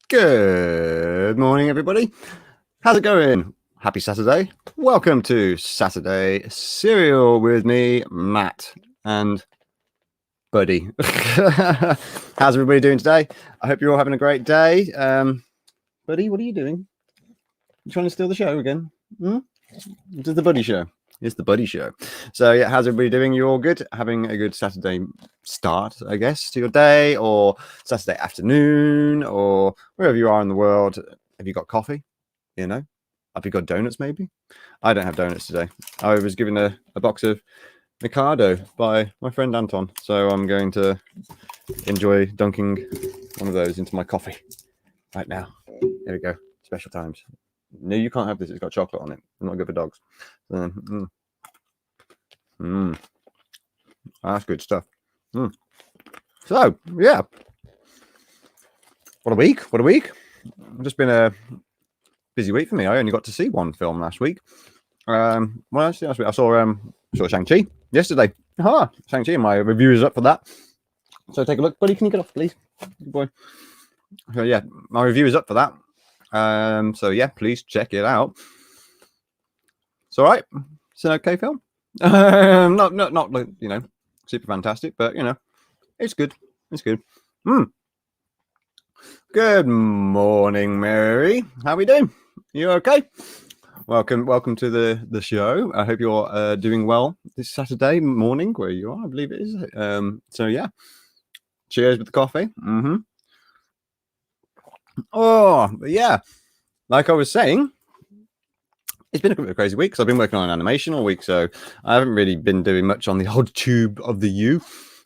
Good morning, everybody. How's it going? Happy Saturday. Welcome to Saturday Cereal with me, Matt, and Buddy. How's everybody doing today? I hope you're all having a great day. Buddy, what are you doing? You trying to steal the show again? It is the Buddy Show. It's the Buddy Show. So, yeah, how's everybody doing? You all good? Having a good Saturday start, I guess, to your day, or Saturday afternoon, or wherever you are in the world. Have you got coffee? You know? Have you got donuts, maybe? I don't have donuts today. I was given a box of Mikado by my friend Anton, so I'm going to enjoy dunking one of those into my coffee right now. There we go. Special times. No, you can't have this. It's got chocolate on it. Not good for dogs. That's good stuff. So, yeah. What a week. What a week. It's just been a busy week for me. I only got to see one film last week. Well, actually, last week I saw Shang-Chi yesterday. Shang-Chi, and my review is up for that. So take a look. Buddy, can you get off, please? Good boy. So, yeah, my review is up for that. So yeah, please check it out. It's all right. It's an okay film. Not you know, super fantastic, but you know, it's good. It's good. Good morning, Mary. How we doing? You okay? Welcome to the show. I hope you're doing well this Saturday morning where you are. I believe it is. So yeah, cheers with the coffee. Oh, yeah. Like I was saying, it's been a bit of a crazy week because I've been working on animation all week, so I haven't really been doing much on the old tube of the U.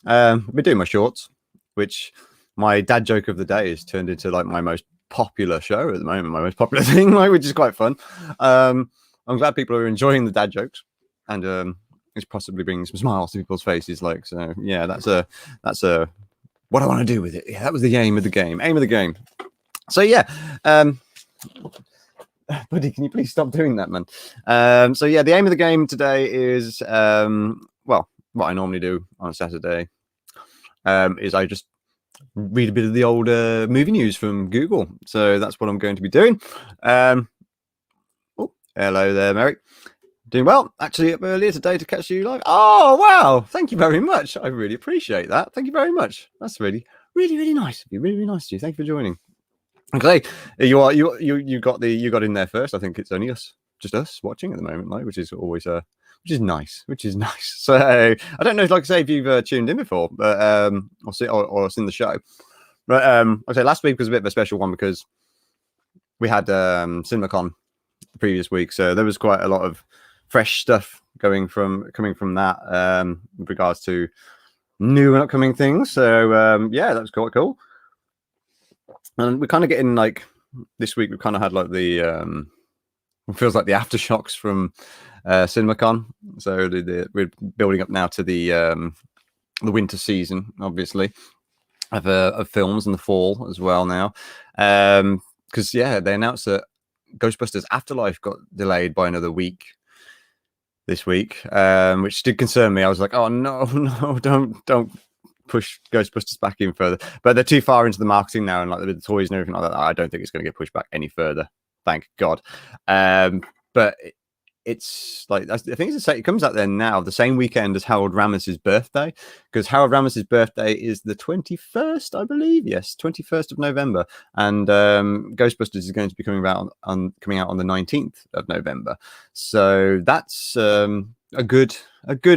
I've been doing my shorts, which my dad joke of the day has turned into like my most popular show at the moment, my most popular thing, like, which is quite fun. I'm glad people are enjoying the dad jokes, and it's possibly bringing some smiles to people's faces. Like, so yeah, that's a what I want to do with it. Yeah, that was the aim of the game. So yeah, buddy, can you please stop doing that, man? So yeah, the aim of the game today is well, what I normally do on a Saturday is I just read a bit of the old movie news from Google. So that's what I'm going to be doing. Oh, hello there, Merrick. Doing well. Actually, up earlier today to catch you live. Oh wow! Thank you very much. I really appreciate that. Thank you very much. That's really nice of you. Really nice of you. Thank you for joining. Okay, you got in there first. I think it's only just us watching at the moment, like, which is always which is nice. So I don't know, like I say, if you've tuned in before, but or seen the show. But I say last week was a bit of a special one because we had CinemaCon the previous week, so there was quite a lot of fresh stuff coming from that with regards to new and upcoming things. So yeah, that was quite cool. And we're kind of getting like this week. We've kind of had like the it feels like the aftershocks from CinemaCon. So we're building up now to the winter season, obviously, of films in the fall as well now. Because yeah, they announced that Ghostbusters Afterlife got delayed by another week this week, which did concern me. I was like, oh no, don't push Ghostbusters back in further, but they're too far into the marketing now, and like with the toys and everything like that, I don't think it's going to get pushed back any further, thank God. But it's like, I think it comes out there now the same weekend as Harold Ramis's birthday, because Harold Ramis's birthday is the 21st, I believe. Yes, 21st of November, and Ghostbusters is going to be coming out on the 19th of November. So that's a good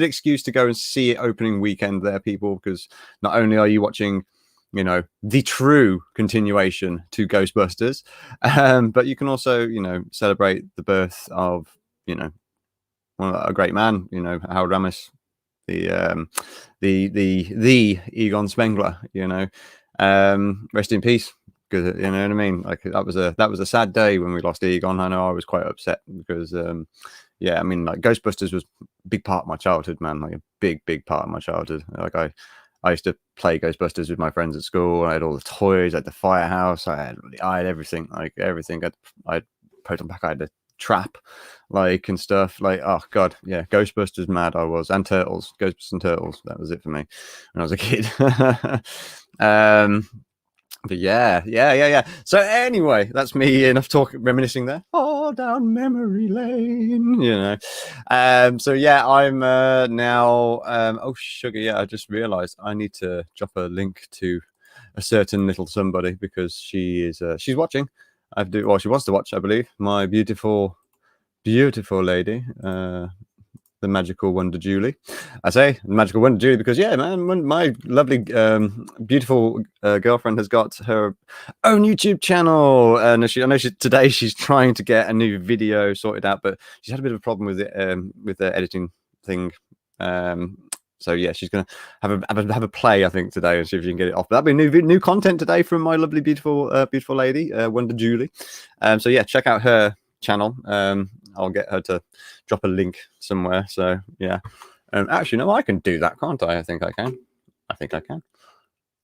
excuse to go and see it opening weekend there, people, because not only are you watching, you know, the true continuation to Ghostbusters, but you can also, you know, celebrate the birth of, you know, a great man, you know, Harold Ramis, the Egon Spengler, you know, rest in peace. Because, you know what I mean? Like, that was a sad day when we lost Egon. I know I was quite upset because yeah, I mean, like, Ghostbusters was a big part of my childhood, man. Like a big part of my childhood. Like I used to play Ghostbusters with my friends at school. I had all the toys, I had the firehouse, I had everything, like everything. I had Proton Pack, I had the trap, like, and stuff. Like, oh god, yeah, Ghostbusters mad I was, and Turtles, Ghostbusters and Turtles. That was it for me when I was a kid. But yeah. So anyway, that's me enough reminiscing there. Oh, down memory lane, So yeah, I'm now. Oh sugar, yeah. I just realised I need to drop a link to a certain little somebody because she's watching. She wants to watch, I believe. My beautiful lady. The magical wonder Julie. I say magical wonder Julie because yeah, man, my lovely, beautiful girlfriend has got her own YouTube channel, and I know today she's trying to get a new video sorted out, but she's had a bit of a problem with it, with the editing thing. So yeah, she's gonna have a play, I think, today and see if she can get it off. But that'll be new content today from my lovely, beautiful lady, Wonder Julie. So yeah, check out her channel. I'll get her to drop a link somewhere. So yeah, actually, no, I can do that, can't I? I think I can.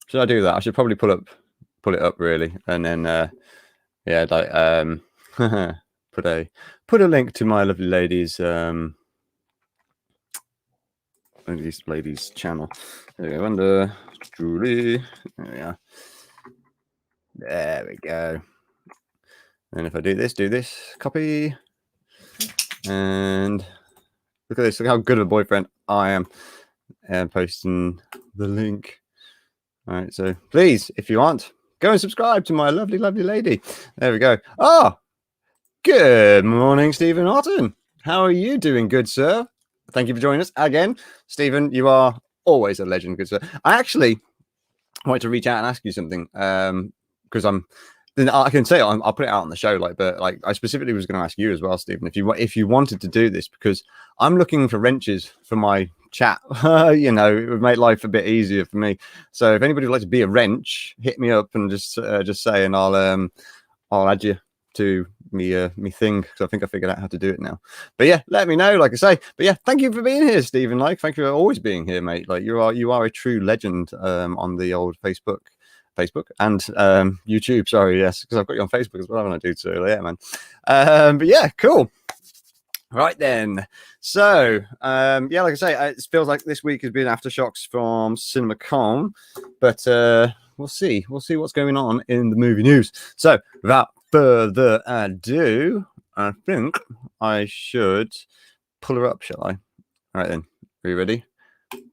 Should I do that? I should probably pull it up really, and then yeah, like put a link to my lovely lady's channel. There we go, under Julie. There we go. And if I do this, copy. And look at this, look how good of a boyfriend I am, and posting the link. All right, so please, if you want, go and subscribe to my lovely lady. There we go. Good morning, Stephen Orton. How are you doing, good sir? Thank you for joining us again. Stephen, you are always a legend, good sir. I actually wanted to reach out and ask you something, because I can say I'll put it out on the show, but I specifically was going to ask you as well, Stephen, if you wanted to do this, because I'm looking for wrenches for my chat. It would make life a bit easier for me. So if anybody would like to be a wrench, hit me up and just say, and I'll add you to me thing, because I think I figured out how to do it now. But yeah, let me know, like I say. But yeah, thank you for being here, Stephen. Thank you for always being here, mate. You are a true legend on the old Facebook and YouTube. Sorry, yes, because I've got you on Facebook as well when I do too. Yeah, man. But yeah, cool. Right then. So yeah, like I say, it feels like this week has been aftershocks from CinemaCon, but we'll see what's going on in the movie news. So without further ado, I think I should pull her up, shall I? All right then. Are you ready?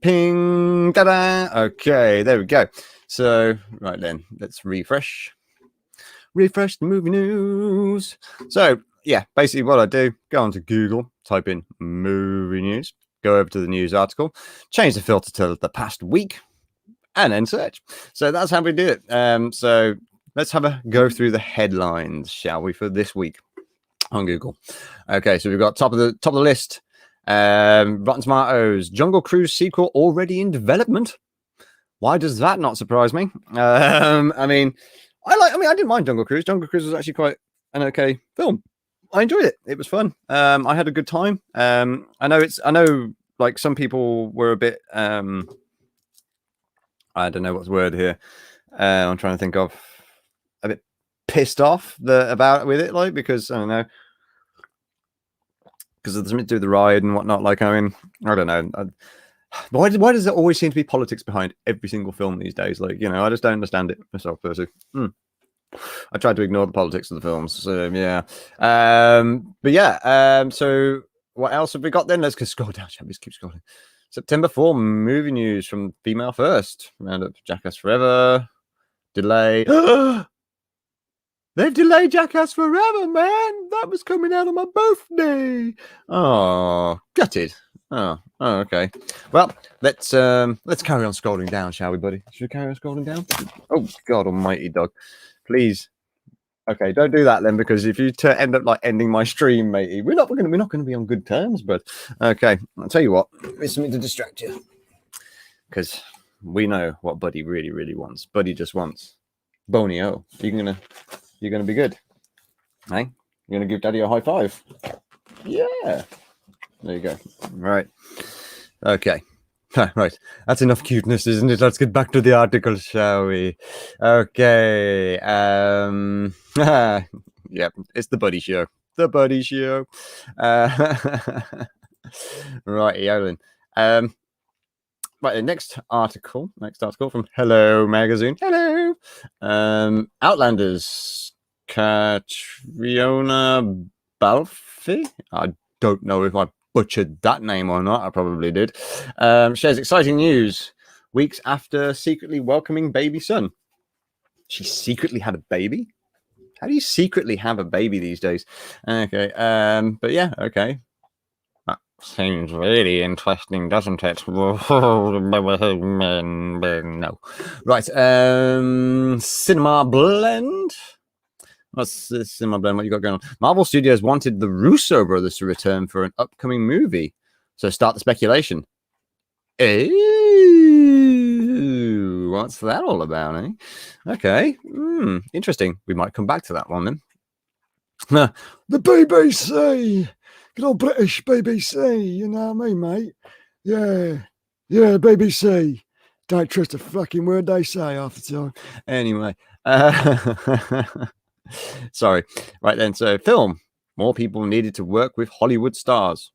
Ping, ta-da! Okay, there we go. So, right then, let's refresh the movie news. So, yeah, basically what I do, go onto Google, type in movie news, go over to the news article, change the filter to the past week, and then search. So that's how we do it. So let's have a go through the headlines, shall we, for this week on Google. Okay, so we've got top of the list. Rotten Tomatoes, Jungle Cruise sequel already in development. Why does that not surprise me? I didn't mind Jungle Cruise. Jungle Cruise was actually quite an okay film. I enjoyed it. It was fun. I had a good time. I know like some people were a bit I don't know what's the word here. I'm trying to think of a bit pissed off with it, because I don't know, because there's something to do with the ride and whatnot. I don't know. Why does there always seem to be politics behind every single film these days? I just don't understand it myself, personally. I tried to ignore the politics of the films. So yeah. But yeah. So what else have we got then? Let's scroll down. Shall we just keep scrolling? September 4 movie news from Female First. Roundup Jackass Forever. Delay. They've delayed Jackass Forever, man. That was coming out on my birthday. Oh, gutted. Oh, okay. Well, let's carry on scrolling down, shall we, buddy? Should we carry on scrolling down? Oh, God almighty, dog. Please. Okay, don't do that then, because if you end up ending my stream, matey, we're not going to be on good terms, but okay. I'll tell you what. There's something to distract you, because we know what Buddy really, really wants. Buddy just wants Bonio. You're gonna be good. Hey, you're gonna give Daddy a high five. Yeah. There you go. Right. Okay. Right. That's enough cuteness, isn't it? Let's get back to the article, shall we? Okay. Yep. It's the Buddy Show. The Buddy Show. Right, Eolin. Well, Right, next article from Hello Magazine. Hello. Outlanders. Catriona Balfe. I don't know if I butchered that name or not. I probably did. Shares exciting news weeks after secretly welcoming baby son. She secretly had a baby? How do you secretly have a baby these days? Okay. But yeah, okay. That seems really interesting, doesn't it? No. Right. Cinema Blend. What's this Cinema Blend? What you got going on? Marvel Studios wanted the Russo brothers to return for an upcoming movie. So start the speculation. Ooh, what's that all about, eh? Okay. Interesting. We might come back to that one then. The BBC. Good old British BBC, you know what I mean, mate? Yeah, BBC. Don't trust a fucking word they say half the time. Anyway, sorry. Right then, so film. More people needed to work with Hollywood stars.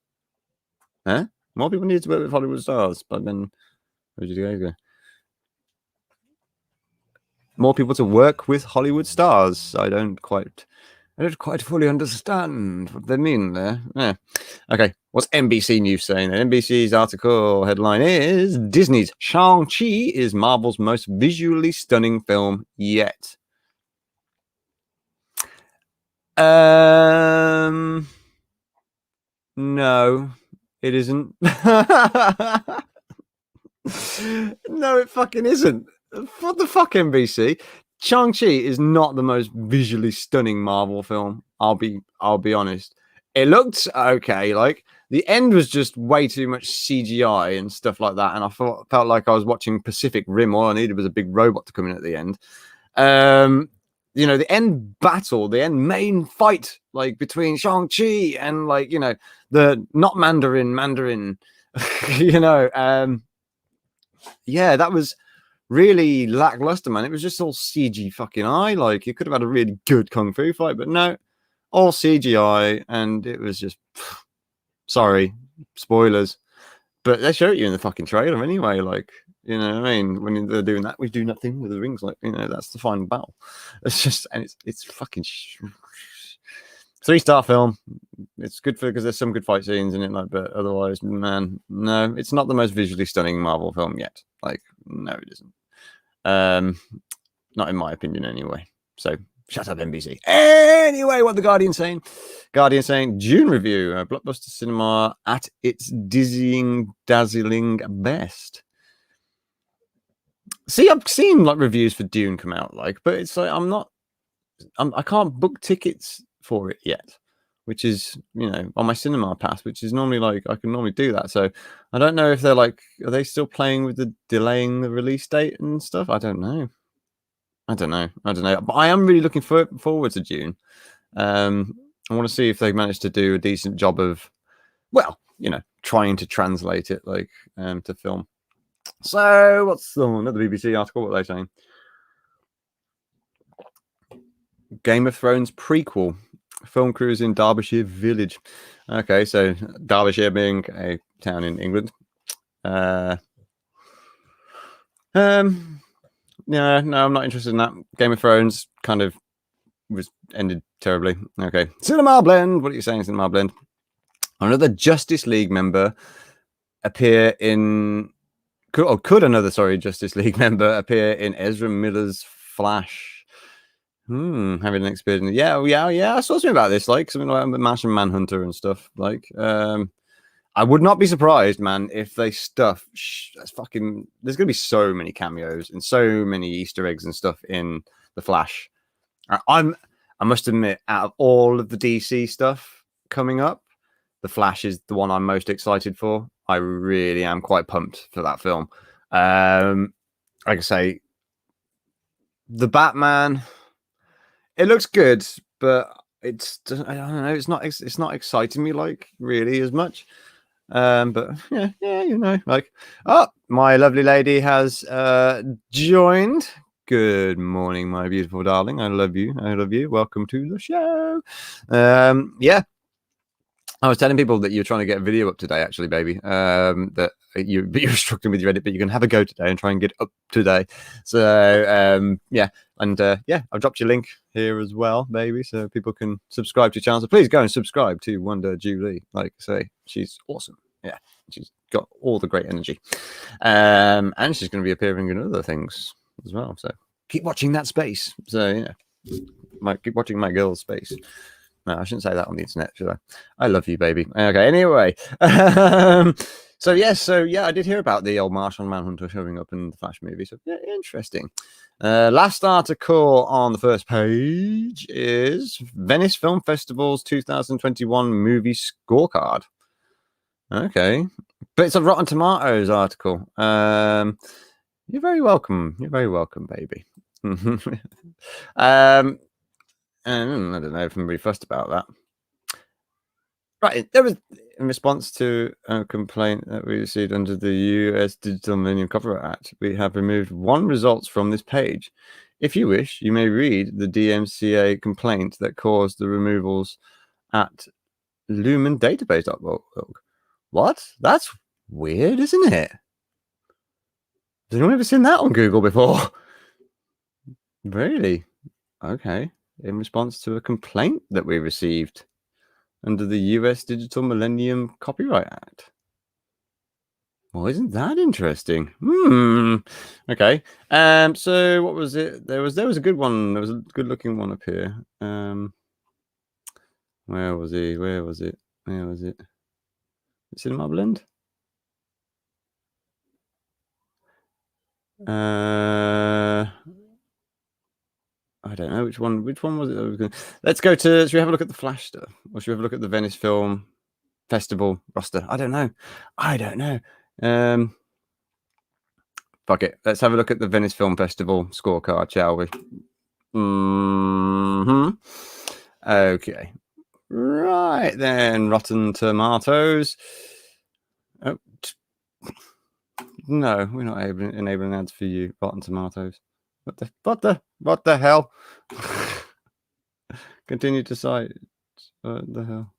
Huh? More people needed to work with Hollywood stars, but then where did you guys go? More people to work with Hollywood stars. I don't quite fully understand what they mean there. Yeah. Okay. What's NBC News saying? NBC's article headline is Disney's Shang-Chi is Marvel's most visually stunning film yet. No, it isn't. No, it fucking isn't. What the fuck, NBC? Shang-Chi is not the most visually stunning Marvel film. I'll be honest. It looked okay. Like the end was just way too much CGI and stuff like that, and I felt like I was watching Pacific Rim. All I needed was a big robot to come in at the end. You know, the end battle, the end main fight, like between Shang-Chi and like the not Mandarin. You know, yeah, that was really lackluster, man. It was just all CG fucking eye. Like you could have had a really good kung fu fight, but no, all CGI, and it was just sorry, spoilers. But they show it you in the fucking trailer anyway. Like, you know what I mean? When they're doing that, we do nothing with the rings. Like, you know, that's the final battle. It's just, and it's fucking 3-star film. It's good because there's some good fight scenes in it, like, but otherwise, man, no, it's not the most visually stunning Marvel film yet. Like, no, it isn't. Not in my opinion, anyway. So shut up, NBC. Anyway, what the Guardian's saying? Guardian saying June review, blockbuster cinema at its dazzling best. See, I've seen like reviews for Dune come out, like, but it's like I can't book tickets for it yet, which is, you know, on my cinema pass, which is normally like I can normally do that. So I don't know if they're like, are they still playing with the delaying the release date and stuff? I don't know. But I am really looking forward to June. I want to see if they managed to do a decent job of, well, you know, trying to translate it like to film. So what's another BBC article? What are they saying? Game of Thrones prequel. Film crews in Derbyshire village. Okay, so Derbyshire being a town in England. No, I'm not interested in that. Game of Thrones kind of was ended terribly. Okay, Cinema Blend. What are you saying, Cinema Blend? Another Justice League member appear in. Could another Justice League member appear in Ezra Miller's Flash? Having an experience. Yeah. I saw something about this, like something like Martian Manhunter and stuff. Like, I would not be surprised, man, if they stuff. That's fucking. There's gonna be so many cameos and so many Easter eggs and stuff in the Flash. I must admit, out of all of the DC stuff coming up, the Flash is the one I'm most excited for. I really am quite pumped for that film. Like I say, the Batman. It looks good, but I don't know. It's not exciting me like really as much. But yeah, you know, like, oh, my lovely lady has joined. Good morning, my beautiful darling. I love you. Welcome to the show. Yeah. I was telling people that you're trying to get a video up today, actually, baby. That you're struggling with your edit, but you can have a go today and try and get up today. So yeah, and yeah, I've dropped your link here as well, baby, so people can subscribe to your channel. So please go and subscribe to Wonder Julie. Like I say, she's awesome. Yeah, she's got all the great energy, and she's going to be appearing in other things as well. So keep watching that space. So yeah, keep watching my girl's space. No, I shouldn't say that on the internet, should I? I love you, baby. Okay, anyway. So yeah, I did hear about the old Martian Manhunter showing up in the Flash movie. So yeah, interesting. Last article on the first page is Venice Film Festival's 2021 movie scorecard. Okay. But it's a Rotten Tomatoes article. You're very welcome. You're very welcome, baby. And I don't know if I'm really fussed about that. Right, there was in response to a complaint that we received under the US Digital Millennium Copyright Act, we have removed one result from this page. If you wish, you may read the DMCA complaint that caused the removals at lumendatabase.org. What? That's weird, isn't it? Has anyone ever seen that on Google before? Really? Okay. In response to a complaint that we received under the US Digital Millennium Copyright Act. Well, isn't that interesting? Okay. So what was it? There was a good one. There was a good looking one up here. Where was he? Where was it? Where was it? Cinema Blend? I don't know which one. Which one was it? Let's go to. Should we have a look at the Flash stuff, or should we have a look at the Venice Film Festival roster? I don't know. Fuck it. Let's have a look at the Venice Film Festival scorecard, shall we? Okay. Right then, Rotten Tomatoes. Oh, no, we're not enabling ads for you, Rotten Tomatoes. What the hell? Continue to cite. What the hell?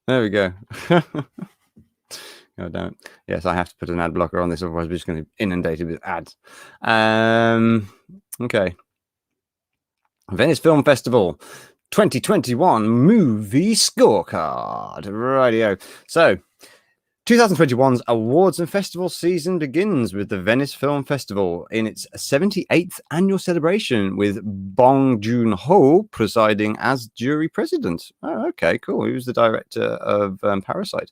There we go. Oh, damn it. Yes, I have to put an ad blocker on this, otherwise we're just going to be inundated with ads. Okay. Venice Film Festival 2021 movie scorecard. Rightio. So 2021's awards and festival season begins with the Venice Film Festival in its 78th annual celebration, with Bong Joon-ho presiding as jury president. Oh, okay, cool. He was the director of Parasite.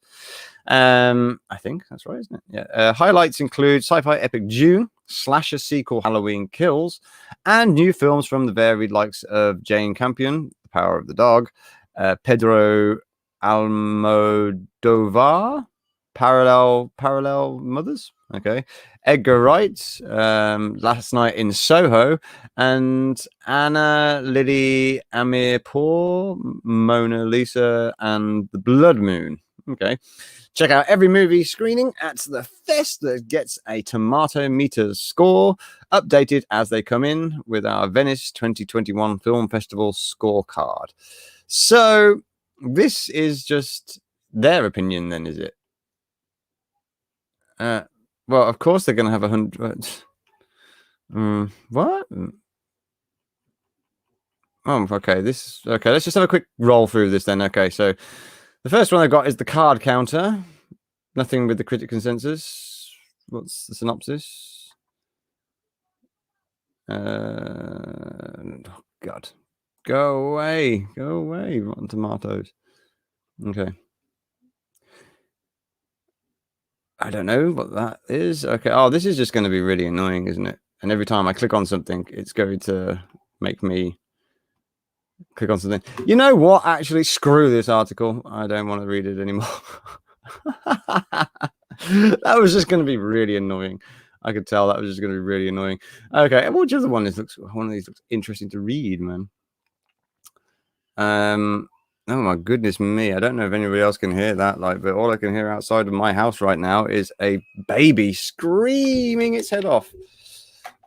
I think that's right, isn't it? Yeah. Highlights include sci-fi epic Dune, slasher sequel Halloween Kills, and new films from the varied likes of Jane Campion, The Power of the Dog, Pedro Almodovar, Parallel Mothers, okay, Edgar Wright, Last Night in Soho, and Anna Lily Amirpour, Mona Lisa, and The Blood Moon. Okay, check out every movie screening at the fest that gets a tomato meter score, updated as they come in with our Venice 2021 Film Festival scorecard. So this is just their opinion, then, is it? Well, of course they're going to have 100. What? Oh, okay. Okay. Let's just have a quick roll through this then. Okay, so the first one I've got is the card counter. Nothing with the critic consensus. What's the synopsis? Oh God, go away, Rotten Tomatoes. Okay. I don't know what that is. Okay. Oh, this is just going to be really annoying, isn't it? And every time I click on something, it's going to make me click on something. You know what? Actually, screw this article. I don't want to read it anymore. That was just going to be really annoying. I could tell that was just going to be really annoying. Okay. Which other one one of these looks interesting to read, man. Oh my goodness me. I don't know if anybody else can hear that, but all I can hear outside of my house right now is a baby screaming its head off,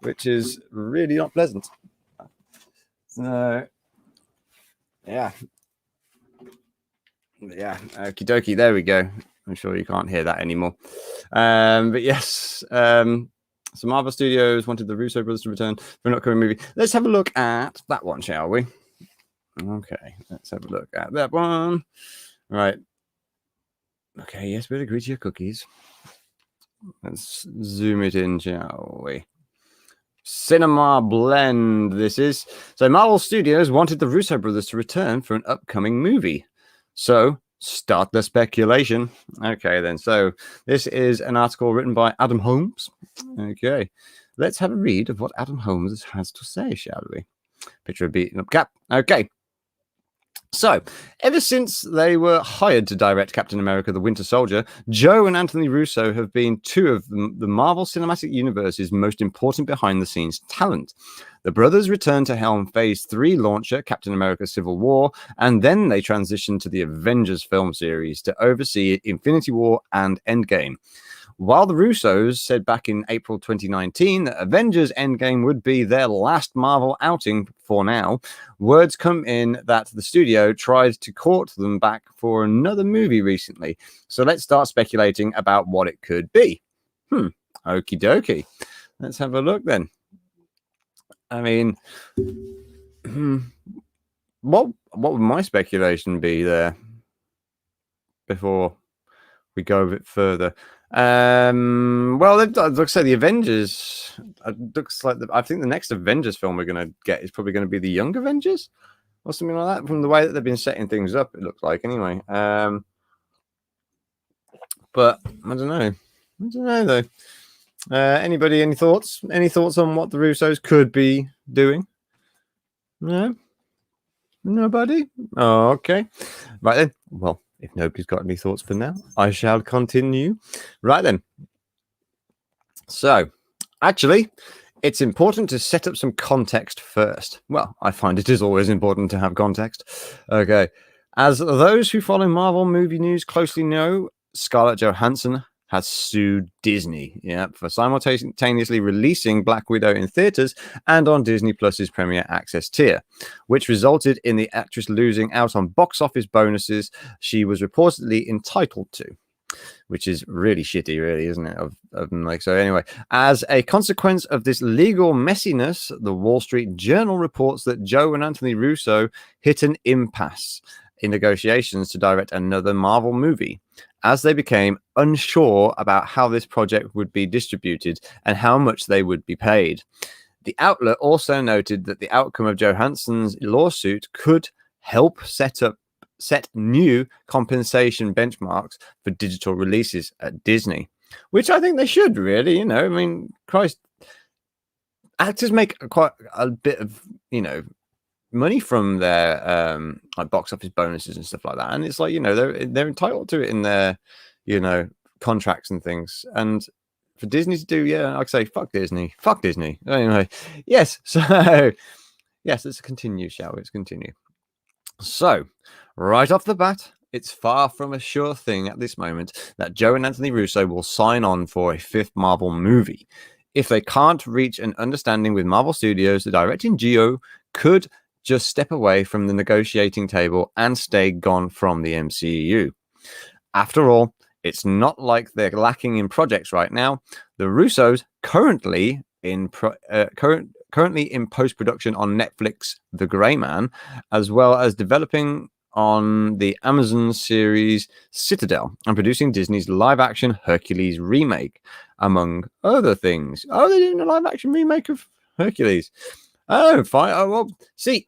which is really not pleasant. So, yeah. Yeah, okie dokie. There we go. I'm sure you can't hear that anymore. But yes, so Marvel Studios wanted the Russo brothers to return for an upcoming movie. Let's have a look at that one, shall we? Okay, let's have a look at that one. Right. Okay, yes, we'll agree to your cookies. Let's zoom it in, shall we? Cinema Blend, this is. So Marvel Studios wanted the Russo brothers to return for an upcoming movie. So start the speculation. Okay, then. So this is an article written by Adam Holmes. Okay, let's have a read of what Adam Holmes has to say, shall we? Picture a beaten up cap. Okay. So, ever since they were hired to direct Captain America the Winter Soldier, Joe and Anthony Russo have been two of the Marvel Cinematic Universe's most important behind-the-scenes talent. The brothers returned to helm Phase 3 launcher, Captain America Civil War, and then they transitioned to the Avengers film series to oversee Infinity War and Endgame. While the Russos said back in April 2019 that Avengers Endgame would be their last Marvel outing for now, words come in that the studio tried to court them back for another movie recently. So let's start speculating about what it could be. Okie dokie. Let's have a look then. I mean, what would my speculation be there before we go a bit further? Well, like I say, the Avengers looks like I think the next Avengers film we're going to get is probably going to be the Young Avengers or something like that. From the way that they've been setting things up, it looks like anyway. But I don't know though. Anybody, any thoughts? Any thoughts on what the Russos could be doing? No, nobody. Oh, okay, right then. Well, if nobody's got any thoughts for now, I shall continue. Right then. So, actually, it's important to set up some context first. Well, I find it is always important to have context. Okay. As those who follow Marvel movie news closely know, Scarlett Johansson has sued Disney, for simultaneously releasing Black Widow in theaters and on Disney Plus's Premier Access tier, which resulted in the actress losing out on box office bonuses she was reportedly entitled to. Which is really shitty, really, isn't it? So anyway, as a consequence of this legal messiness, the Wall Street Journal reports that Joe and Anthony Russo hit an impasse in negotiations to direct another Marvel movie, as they became unsure about how this project would be distributed and how much they would be paid. The outlet also noted that the outcome of Johansson's lawsuit could help set new compensation benchmarks for digital releases at Disney, which I think they should really, I mean, Christ, actors make quite a bit of, money from their like box office bonuses and stuff like that. And it's like, they're entitled to it in their, contracts and things. And for Disney to do, I'd say, fuck Disney. Anyway, yes. So, yes, let's continue, shall we? Let's continue. So, right off the bat, it's far from a sure thing at this moment that Joe and Anthony Russo will sign on for a fifth Marvel movie. If they can't reach an understanding with Marvel Studios, the directing duo could just step away from the negotiating table and stay gone from the MCU. After all, it's not like they're lacking in projects right now. The Russos currently in post-production on Netflix The Grey Man, as well as developing on the Amazon series Citadel and producing Disney's live-action Hercules remake, among other things. Oh, they're doing a live-action remake of Hercules. Oh, fine. Oh, well, see,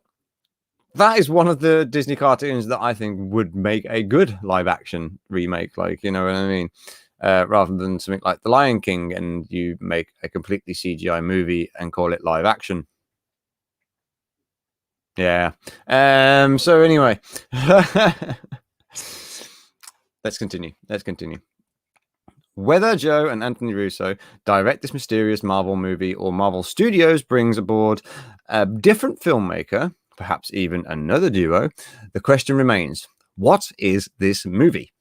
that is one of the Disney cartoons that I think would make a good live-action remake, like, you know what I mean? Rather than something like The Lion King and you make a completely CGI movie and call it live action. Yeah. So anyway, let's continue. Whether Joe and Anthony Russo direct this mysterious Marvel movie or Marvel Studios brings aboard a different filmmaker, perhaps even another duo, the question remains, what is this movie?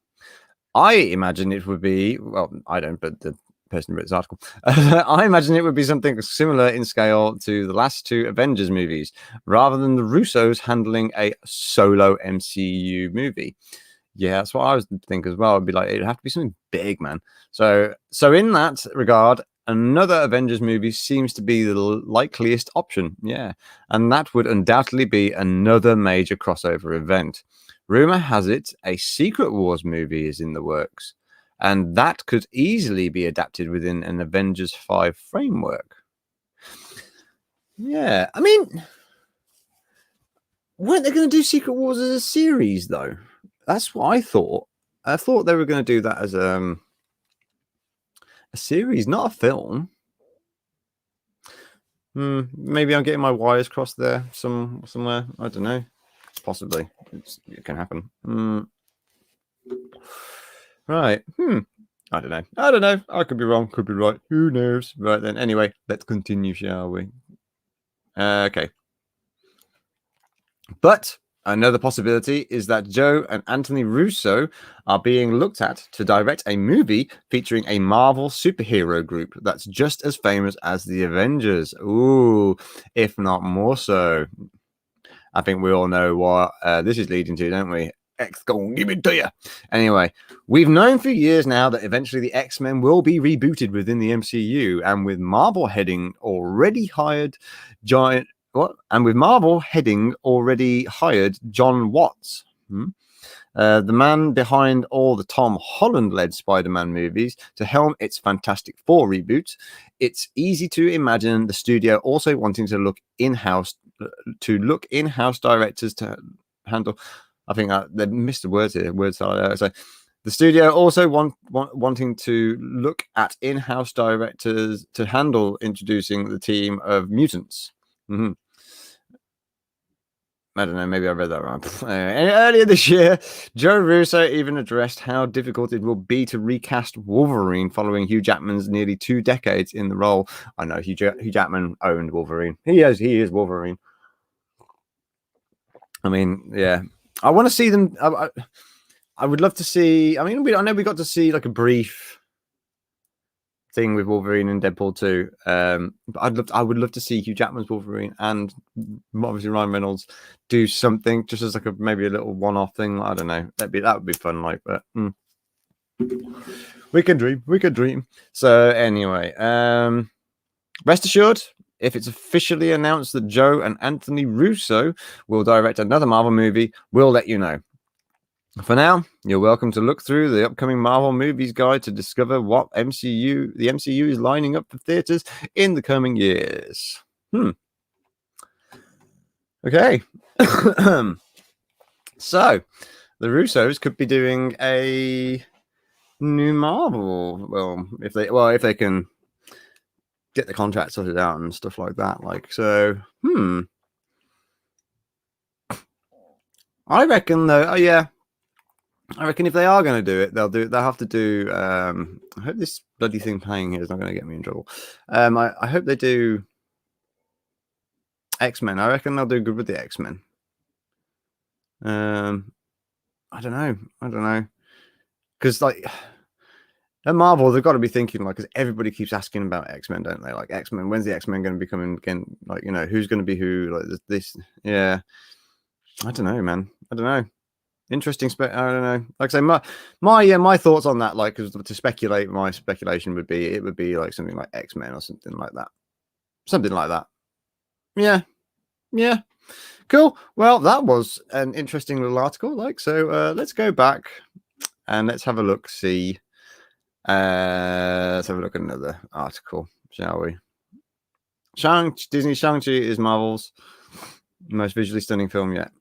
I imagine it would be, well, I don't, but the person who wrote this article, I imagine it would be something similar in scale to the last two Avengers movies, rather than the Russos handling a solo MCU movie. Yeah, that's what I was thinking as well. It'd be like it'd have to be something big, man. So in that regard, another Avengers movie seems to be the likeliest option. Yeah, and that would undoubtedly be another major crossover event. Rumor has it a Secret Wars movie is in the works, and that could easily be adapted within an Avengers 5 framework. Yeah, I mean, weren't they going to do Secret Wars as a series though? That's what I thought. I thought they were going to do that as a series, not a film. Maybe I'm getting my wires crossed there somewhere. I don't know. Possibly. It can happen. Right. I don't know. I could be wrong. Could be right. Who knows? Right then. Anyway, let's continue, shall we? Okay. But another possibility is that Joe and Anthony Russo are being looked at to direct a movie featuring a Marvel superhero group that's just as famous as the Avengers. Ooh, if not more so. I think we all know what this is leading to, don't we? X gonna give it to you. Anyway, we've known for years now that eventually the X-Men will be rebooted within the MCU, and with Marvel heading already hired giant And with Marvel heading already hired John Watts, the man behind all the Tom Holland-led Spider-Man movies, to helm its Fantastic Four reboot. It's easy to imagine the studio also wanting to look in-house directors to handle. I think they missed the words here. So the studio also wanting to look at in-house directors to handle introducing the team of mutants. I don't know, maybe I read that wrong. Earlier this year, Joe Russo even addressed how difficult it will be to recast Wolverine following Hugh Jackman's nearly 2 decades in the role. I know Hugh Jackman owned Wolverine. He is Wolverine. I mean, yeah. I want to see them. I would love to see. I mean, I know we got to see like a brief thing with Wolverine and Deadpool 2. But I would love to see Hugh Jackman's Wolverine and obviously Ryan Reynolds do something just as like maybe a little one-off thing. I don't know. That would be fun. Like, but we can dream. So anyway, rest assured, if it's officially announced that Joe and Anthony Russo will direct another Marvel movie, we'll let you know. For now, you're welcome to look through the upcoming Marvel movies guide to discover what the MCU is lining up for theaters in the coming years. Okay. So, the Russos could be doing a new Marvel. Well, if they can get the contract sorted out and stuff like that. Like, so, I reckon though. Oh yeah. I reckon if they are going to do it, they'll have to do. I hope this bloody thing playing here is not going to get me in trouble. I hope they do X-Men. I reckon they'll do good with the X-Men. I don't know, because like at Marvel, they've got to be thinking like, because everybody keeps asking about X-Men, don't they? Like X-Men, when's the X-Men going to be coming again? Like, you know, who's going to be who? Like this, yeah. I don't know, man. I don't know. Interesting. I don't know. Like I say, my thoughts on that, like, to speculate, my speculation would be it would be like something like X-Men or something like that. Yeah. Cool. Well, that was an interesting little article. Like, so let's go back and let's have a look. See, let's have a look at another article, shall we? Disney Shang-Chi is Marvel's most visually stunning film yet.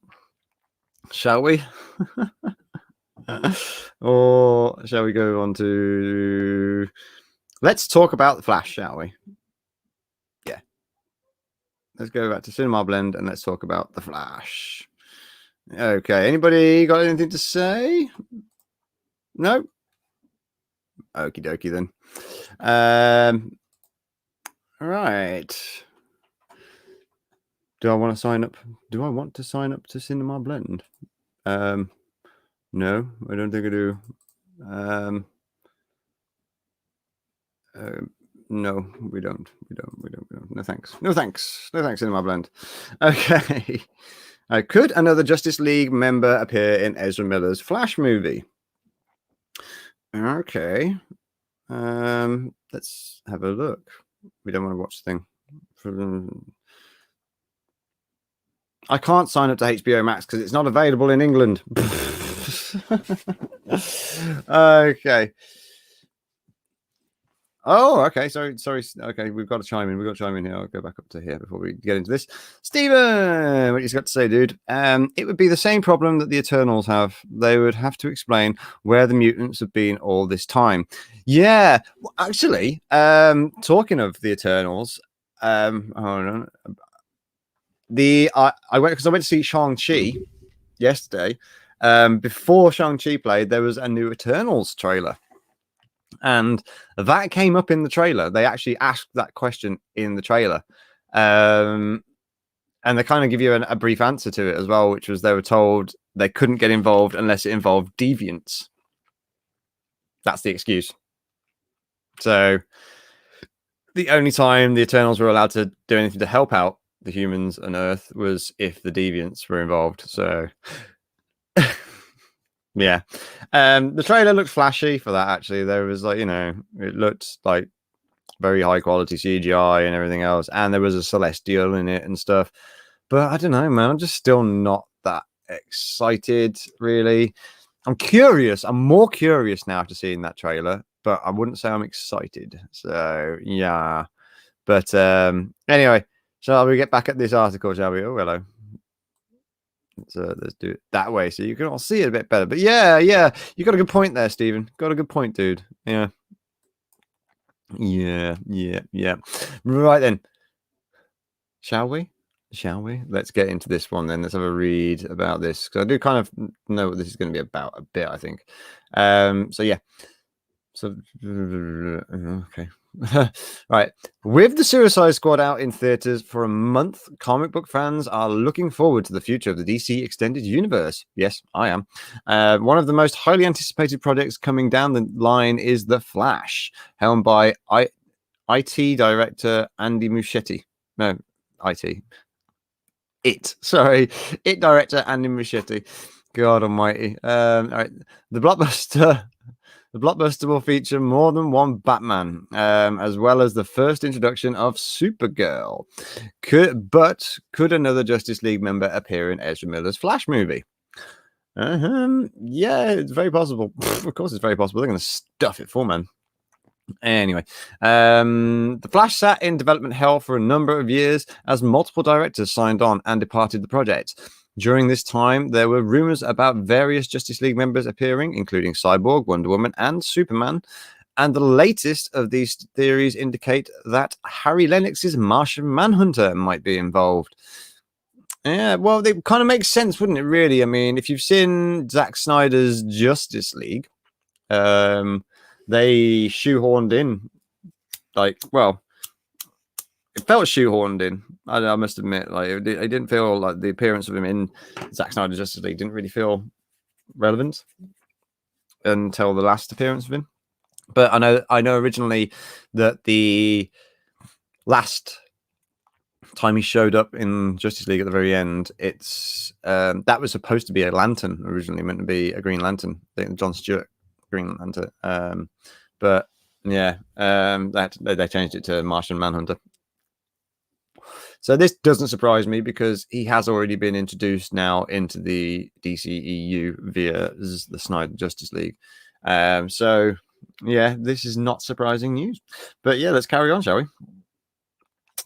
Shall we? Or shall we go on to... Let's talk about The Flash, shall we? Yeah. Let's go back to Cinema Blend and let's talk about The Flash. Okay. Anybody got anything to say? No? Okie dokie then. Right. Do I want to sign up? Do I want to sign up to Cinema Blend? No, I don't think I do. No, we don't. No thanks. Cinema Blend. Okay. Could another Justice League member appear in Ezra Miller's Flash movie? Okay. Let's have a look. We don't want to watch the thing. I can't sign up to HBO Max because it's not available in England. Okay. Oh, okay. Sorry. Okay, we've got to chime in. Here. I'll go back up to here before we get into this. Stephen, what you got to say, dude? It would be the same problem that the Eternals have. They would have to explain where the mutants have been all this time. Yeah, well, actually, talking of the Eternals, hold on. I went to see Shang-Chi yesterday. Before Shang-Chi played, there was a new Eternals trailer. And that came up in the trailer. They actually asked that question in the trailer. And they kind of give you a brief answer to it as well, which was they were told they couldn't get involved unless it involved deviants. That's the excuse. So the only time the Eternals were allowed to do anything to help out the humans on Earth was if the deviants were involved. So yeah, the trailer looked flashy for that. Actually, there was it looked like very high quality CGI and everything else, and there was a Celestial in it and stuff. But I don't know, man. I'm just still not that excited, really. I'm curious. I'm more curious now after seeing that trailer, but I wouldn't say I'm excited. So yeah. But anyway, shall we get back at this article? Shall we? Oh, hello. Let's do it that way so you can all see it a bit better. But yeah, you got a good point there, Stephen. Got a good point, dude. Yeah. Right then. Shall we? Let's get into this one then. Let's have a read about this because I do kind of know what this is going to be about a bit, I think. So yeah. So okay. Right. With the Suicide Squad out in theaters for a month, comic book fans are looking forward to the future of the DC Extended Universe. Yes, I am. One of the most highly anticipated projects coming down the line is The Flash, helmed by IT director Andy Muschietti. No, IT. It director Andy Muschietti. God almighty. All right. The blockbuster will feature more than one Batman, as well as the first introduction of Supergirl. Could another Justice League member appear in Ezra Miller's Flash movie? Yeah, it's very possible. Of course, it's very possible. They're going to stuff it full, man. Anyway, The Flash sat in development hell for a number of years as multiple directors signed on and departed the project. During this time, there were rumors about various Justice League members appearing, including Cyborg, Wonder Woman, and Superman. And the latest of these theories indicate that Harry Lennox's Martian Manhunter might be involved. Yeah, well, it kind of makes sense, wouldn't it, really? I mean, if you've seen Zack Snyder's Justice League, they shoehorned in, it felt shoehorned in. I must admit, it didn't feel like the appearance of him in Zack Snyder's Justice League didn't really feel relevant until the last appearance of him. But I know originally that the last time he showed up in Justice League at the very end, it's that was supposed to be a Lantern originally, meant to be a Green Lantern, John Stewart Green Lantern. But yeah, they changed it to Martian Manhunter. So this doesn't surprise me because he has already been introduced now into the DCEU via the Snyder Justice League. So yeah, this is not surprising news. But yeah, let's carry on, shall we?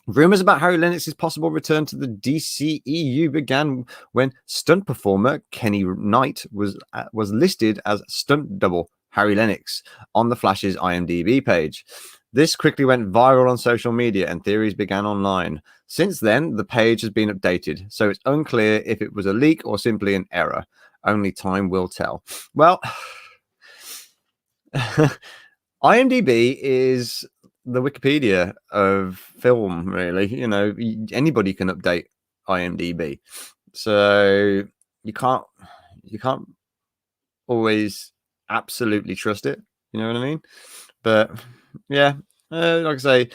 Rumors about Harry Lennox's possible return to the DCEU began when stunt performer Kenny Knight was listed as stunt double Harry Lennox on the Flash's IMDb page. This quickly went viral on social media and theories began online. Since then, the page has been updated, so it's unclear if it was a leak or simply an error. Only time will tell. Well, IMDb is the Wikipedia of film, really. Anybody can update IMDb, so you can't always absolutely trust it. You know what I mean? But yeah, like I say,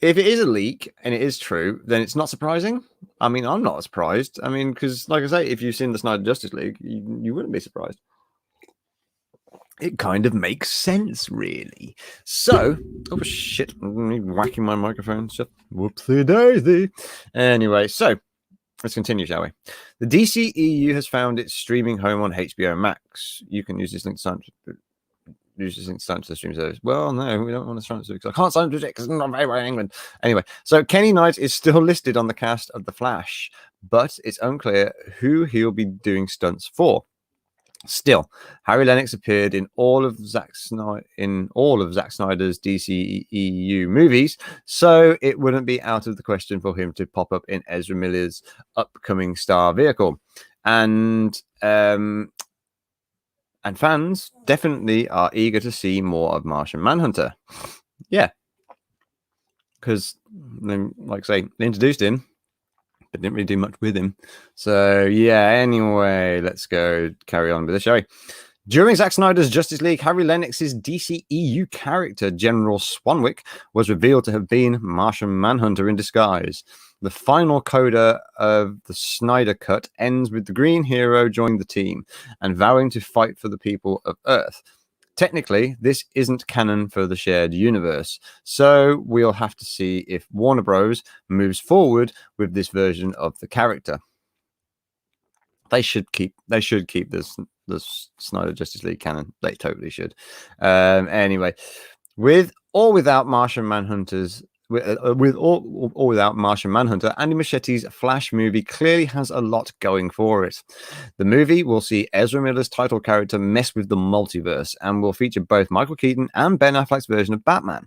if it is a leak and it is true, then it's not surprising. I mean, I'm not surprised. I mean, because like I say, if you've seen the Snyder Justice League, you wouldn't be surprised. It kind of makes sense, really. So, oh shit, I'm whacking my microphone. So, whoopsie daisy. Anyway, so let's continue, shall we? The DCEU has found its streaming home on HBO Max. You can use this link to sign to the stream service. Well, no, we don't want to sign to it because I can't sign to it because I'm not available in England. Anyway, so Kenny Knight is still listed on the cast of The Flash, but it's unclear who he'll be doing stunts for. Still, Harry Lennox appeared in all of Zack Snyder's DCEU movies, so it wouldn't be out of the question for him to pop up in Ezra Miller's upcoming star vehicle. And fans definitely are eager to see more of Martian Manhunter. Yeah, because, like I say, they introduced him, but didn't really do much with him. So, yeah, anyway, let's carry on with the show. During Zack Snyder's Justice League, Harry Lennox's DCEU character, General Swanwick, was revealed to have been Martian Manhunter in disguise. The final coda of the Snyder Cut ends with the Green Hero joining the team and vowing to fight for the people of Earth. Technically, this isn't canon for the shared universe, so we'll have to see if Warner Bros. Moves forward with this version of the character. They should keep this Snyder Justice League canon. They totally should. Anyway, with or without Martian Manhunters. With or without Martian Manhunter, Andy Muschietti's Flash movie clearly has a lot going for it. The movie will see Ezra Miller's title character mess with the multiverse and will feature both Michael Keaton and Ben Affleck's version of Batman.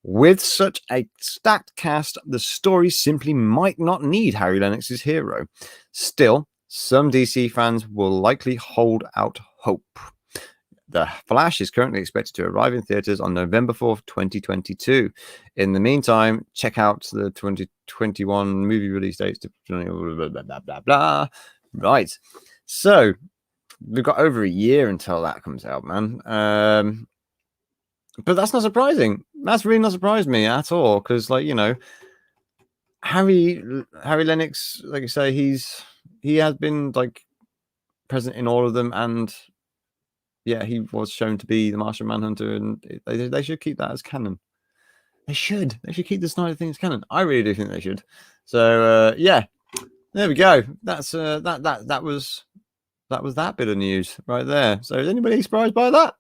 With such a stacked cast, the story simply might not need Harry Lennox's hero. Still, some DC fans will likely hold out hope. The Flash is currently expected to arrive in theaters on November 4th, 2022. In the meantime, check out the 2021 movie release dates. Blah, blah, blah, blah. Right. So, we've got over a year until that comes out, man. But that's not surprising. That's really not surprised me at all. Because, like, you know, Harry Lennox, like I say, he has been, like, present in all of them, and yeah, he was shown to be the Martian Manhunter, and they should keep that as canon. They should keep the Snyder thing as canon. I really do think they should. So yeah, there we go. That's that was that bit of news right there. So is anybody surprised by that?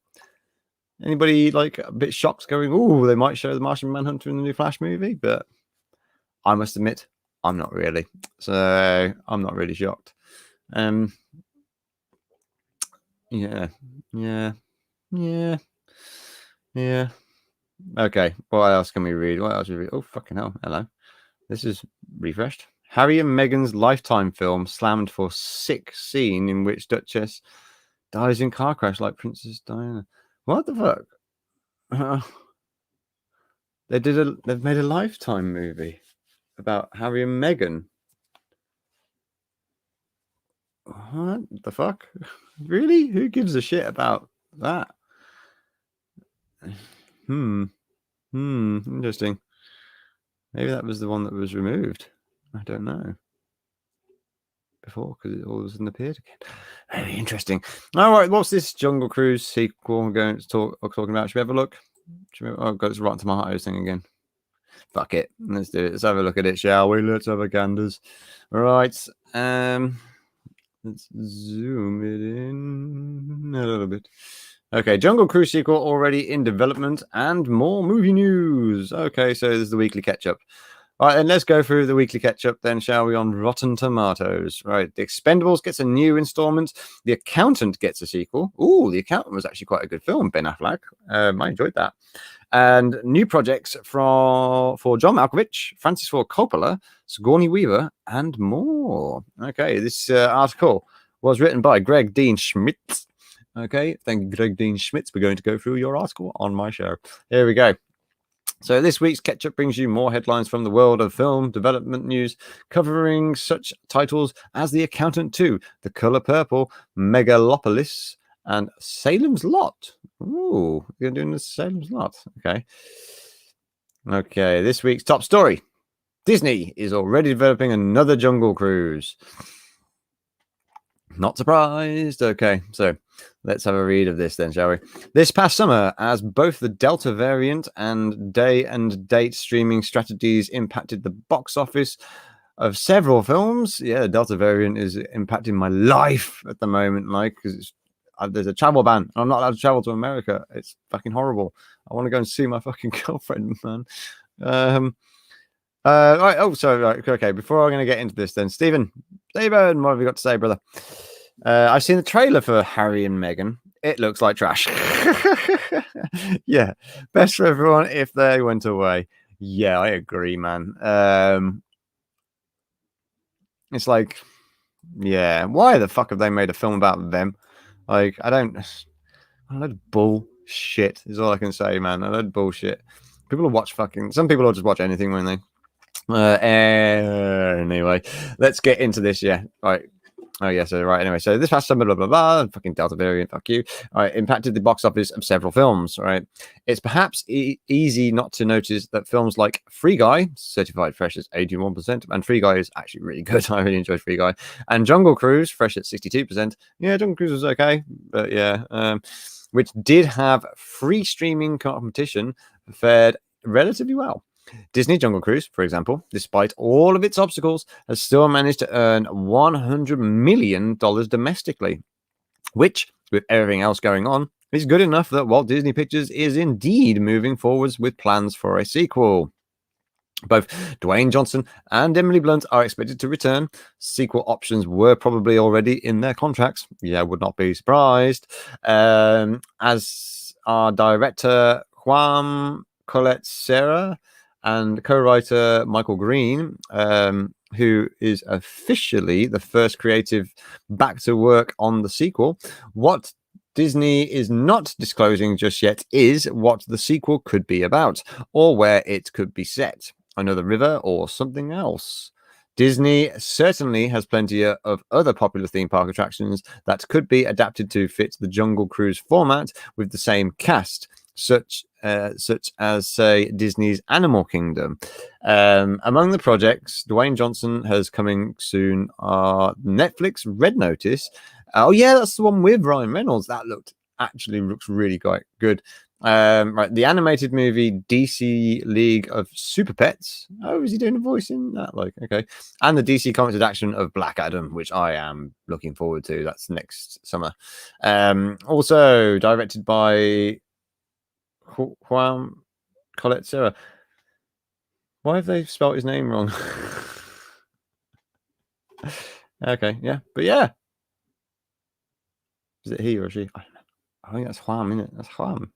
Anybody like a bit shocked, going, "Oh, they might show the Martian Manhunter in the new Flash movie"? But I must admit, I'm not really. So I'm not really shocked. Yeah. Okay, what else can we read? Oh, fucking hell. Hello. This is refreshed. Harry and Meghan's Lifetime film slammed for sick scene in which Duchess dies in car crash like Princess Diana. What the fuck? They've made a Lifetime movie about Harry and Meghan. What the fuck? Really? Who gives a shit about that? Interesting. Maybe that was the one that was removed. I don't know. Before, because it all of a sudden appeared again. Very interesting. All right, what's this Jungle Cruise sequel we're going to talking about? Should we have a look? Oh, God, it's right into my heart thing again. Fuck it. Let's do it. Let's have a look at it, shall we? Let's have a ganders. All right. Let's zoom it in a little bit. Okay, Jungle Cruise sequel already in development and more movie news. Okay, so there's the weekly catch-up. All right, and let's go through the weekly catch-up then, shall we, on Rotten Tomatoes. Right, The Expendables gets a new installment. The Accountant gets a sequel. Ooh, The Accountant was actually quite a good film, Ben Affleck. I enjoyed that. And new projects for John Malkovich, Francis Ford Coppola, Sigourney Weaver, and more. Okay, this article was written by Greg Dean Schmitz. Okay, thank you, Greg Dean Schmitz. We're going to go through your article on my show. Here we go. So this week's catch-up brings you more headlines from the world of film development news, covering such titles as The Accountant 2, The Color Purple, Megalopolis, and Salem's Lot. Ooh, you're doing the Salem's Lot. Okay. Okay, this week's top story. Disney is already developing another Jungle Cruise. Not surprised. Okay, so let's have a read of this then, shall we? This past summer, as both the Delta variant and day and date streaming strategies impacted the box office of several films. Yeah, the Delta variant is impacting my life at the moment, like, because there's a travel ban. I'm not allowed to travel to America. It's fucking horrible. I want to go and see my fucking girlfriend, man. Right. Oh, sorry. Right, okay. Before I'm going to get into this, then, Stephen, what have you got to say, brother? I've seen the trailer for Harry and Meghan. It looks like trash. Yeah, best for everyone if they went away. Yeah, I agree, man. It's like, yeah, why the fuck have they made a film about them? Like, I load of bullshit is all I can say, man. I load of bullshit. People will watch some people will just watch anything, when they. Anyway, let's get into this. Yeah, right. Oh yeah, so right. Anyway, so this past summer, blah blah blah, fucking Delta variant, fuck you. All right, impacted the box office of several films. Right, it's perhaps easy not to notice that films like Free Guy, certified fresh at 81%, and Free Guy is actually really good. I really enjoyed Free Guy, and Jungle Cruise, fresh at 62%. Yeah, Jungle Cruise was okay, but yeah, which did have free streaming competition, fared relatively well. Disney Jungle Cruise, for example, despite all of its obstacles, has still managed to earn $100 million domestically, which, with everything else going on, is good enough that Walt Disney Pictures is indeed moving forwards with plans for a sequel. Both Dwayne Johnson and Emily Blunt are expected to return. Sequel options were probably already in their contracts. Yeah, I would not be surprised. As our director Juan Colette Serra and co-writer Michael Green, who is officially the first creative back to work on the sequel. What Disney is not disclosing just yet is what the sequel could be about, or where it could be set. Another river or something else. Disney certainly has plenty of other popular theme park attractions that could be adapted to fit the Jungle Cruise format with the same cast, such as, say, Disney's Animal Kingdom. Among the projects Dwayne Johnson has coming soon are Netflix Red Notice. Oh yeah, that's the one with Ryan Reynolds. That looks really quite good. Right, the animated movie DC League of Super Pets. Oh, is he doing a voice in that? Like, okay. And the DC Comics adaptation of Black Adam, which I am looking forward to. That's next summer. Also directed by Juan Colette Serra. Why have they spelt his name wrong? Okay, yeah, but yeah. Is it he or she? I don't know. I think that's Juan, isn't it? That's Juan.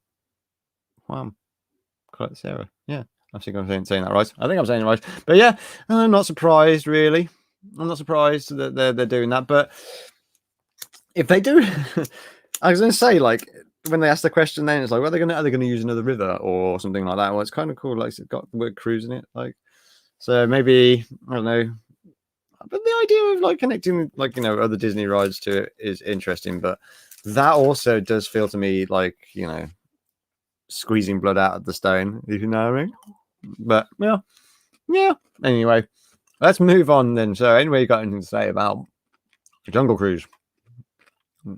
Colette Serra. Yeah, I think I'm saying that right. I think I'm saying it right. But yeah, I'm not surprised, really. I'm not surprised that they're doing that. But if they do, I was going to say, like, when they ask the question, then it's like, well, are they going to use another river or something like that? Well, it's kind of cool. Like, it's got the word cruise in it. Like, so maybe, I don't know. But the idea of like connecting, like, you know, other Disney rides to it is interesting. But that also does feel to me like, you know, squeezing blood out of the stone, if you know what I mean. But yeah. Anyway, let's move on then. So, anyway, you got anything to say about Jungle Cruise?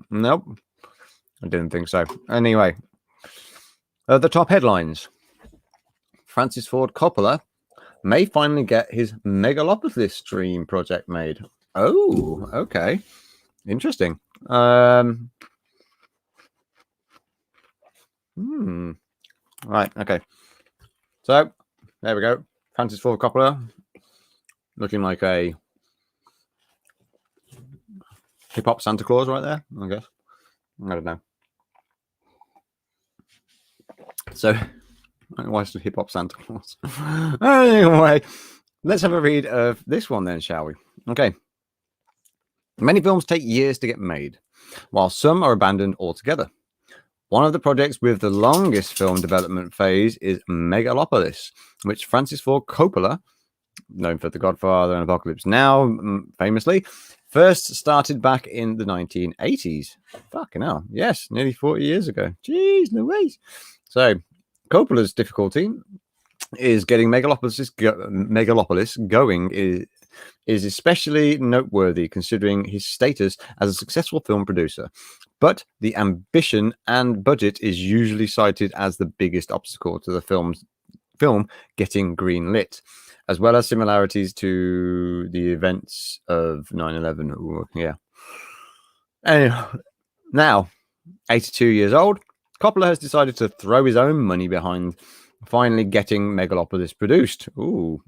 Nope, I didn't think so. Anyway, the top headlines: Francis Ford Coppola may finally get his Megalopolis dream project made. Oh, okay, interesting. Right, okay. So there we go. Francis Ford Coppola, looking like a hip hop Santa Claus right there, I guess. I don't know. So, why is the hip hop Santa Claus? Anyway, let's have a read of this one then, shall we? Okay. Many films take years to get made, while some are abandoned altogether. One of the projects with the longest film development phase is Megalopolis, which Francis Ford Coppola, known for The Godfather and Apocalypse Now, famously, first started back in the 1980s. Fucking hell. Yes, nearly 40 years ago. Jeez, no ways. So, Coppola's difficulty is getting Megalopolis going is especially noteworthy considering his status as a successful film producer. But the ambition and budget is usually cited as the biggest obstacle to the film getting greenlit, as well as similarities to the events of 9/11. Ooh, yeah. Anyway, now, 82 years old, Coppola has decided to throw his own money behind finally getting Megalopolis produced. Ooh.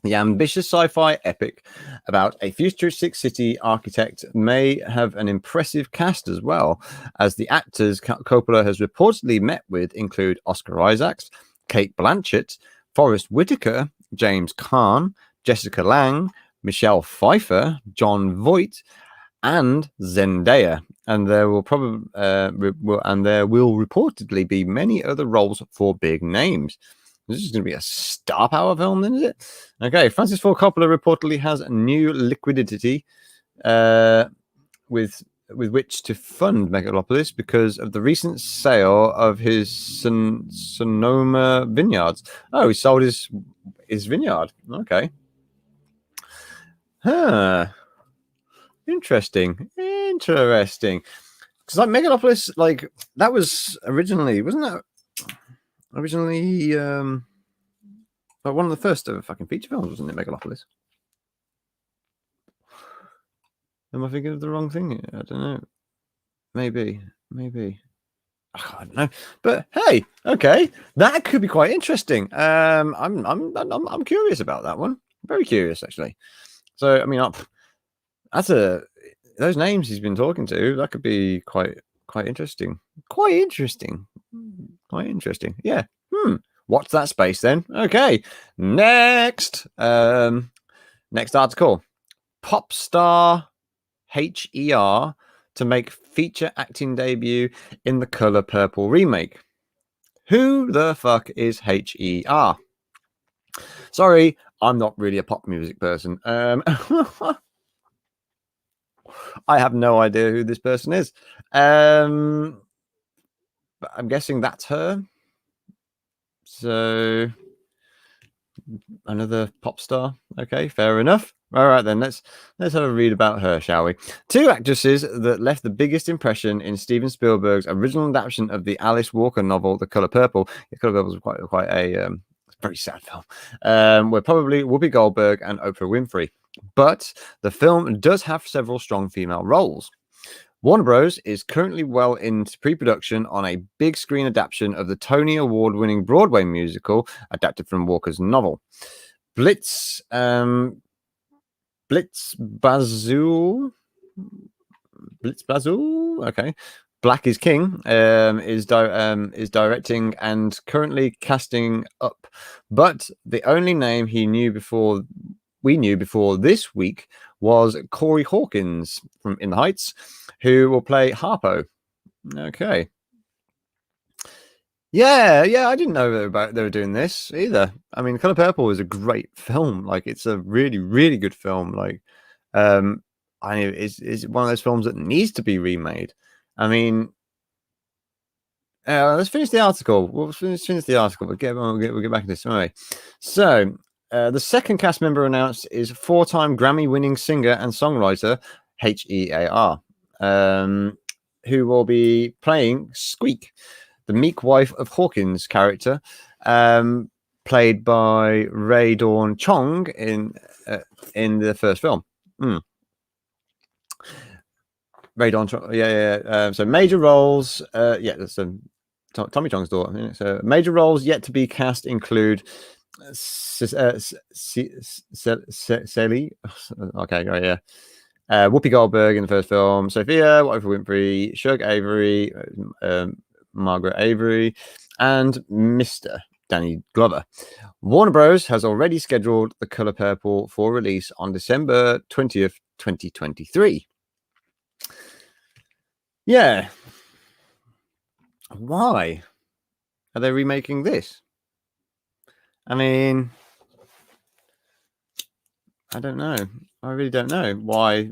The ambitious sci-fi epic about a futuristic city architect may have an impressive cast as well, as the actors Coppola has reportedly met with include Oscar Isaacs, Kate Blanchett, Forrest Whitaker, James Caan, Jessica Lange, Michelle Pfeiffer, John Voight, and Zendaya, and there will probably there will reportedly be many other roles for big names. This is going to be a star power film, then, is it? Okay, Francis Ford Coppola reportedly has new liquidity with which to fund Megalopolis because of the recent sale of his Sonoma vineyards. Oh, he sold his vineyard. Okay. Huh. Interesting. Because like Megalopolis, like that was originally, wasn't that originally like one of the first ever fucking feature films, wasn't it? Megalopolis. Am I thinking of the wrong thing? I don't know. Maybe. I don't know. But hey, okay, that could be quite interesting. I'm curious about that one. Very curious, actually. So I mean, those names he's been talking to, that could be quite interesting. Quite interesting. Yeah. Watch that space then. Okay. Next. Next article. Pop star HER to make feature acting debut in the Color Purple remake. Who the fuck is HER? Sorry, I'm not really a pop music person. I have no idea who this person is. But I'm guessing that's her. So another pop star. Okay, fair enough. All right, then let's have a read about her, shall we? Two actresses that left the biggest impression in Steven Spielberg's original adaptation of the Alice Walker novel, The Color Purple. The Color Purple was quite a very sad film. Were probably Whoopi Goldberg and Oprah Winfrey. But the film does have several strong female roles. Warner Bros. Is currently well into pre-production on a big screen adaptation of the Tony Award-winning Broadway musical adapted from Walker's novel. Blitz Bazul. Okay. Black is King is directing and currently casting up, but the only name we knew before this week was Corey Hawkins from In the Heights, who will play Harpo. Okay. Yeah, I didn't know they were doing this either. I mean, Color Purple is a great film. Like, it's a really, really good film. Like, it's one of those films that needs to be remade. I mean, let's finish the article. We'll finish the article. We'll get back to this. Anyway, so the second cast member announced is four-time Grammy-winning singer and songwriter HER, who will be playing Squeak, the meek wife of Hawkins' character, played by Rae Dawn Chong in the first film. Rae Dawn Chong, yeah. So major roles, that's Tommy Chong's daughter. So major roles yet to be cast include Sally. Okay, right, yeah. Whoopi Goldberg in the first film, Sophia, Oprah Winfrey, Shug Avery, Margaret Avery, and Mr. Danny Glover. Warner Bros. Has already scheduled The Color Purple for release on December 20th, 2023. Yeah. Why are they remaking this? I mean, I don't know. I really don't know. Why?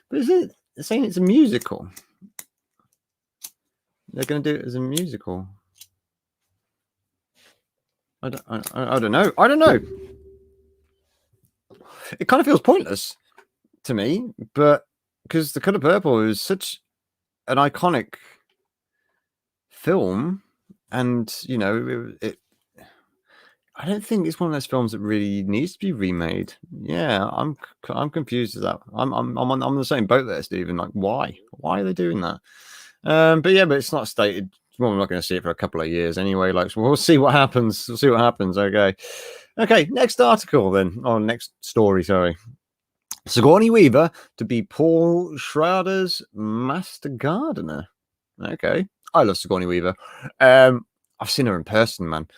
But is it saying it's a musical? They're going to do it as a musical. I don't know. I don't know. It kind of feels pointless to me, but because The Color Purple is such an iconic film, and you know, I don't think it's one of those films that really needs to be remade. Yeah, I'm confused as that. I'm on the same boat there, Stephen. Like, why are they doing that? But it's not stated. Well, we're not going to see it for a couple of years anyway. Like, so we'll see what happens. We'll see what happens. Okay. Next article then, or next story. Sorry. Sigourney Weaver to be Paul Schrader's master gardener. Okay, I love Sigourney Weaver. I've seen her in person, man.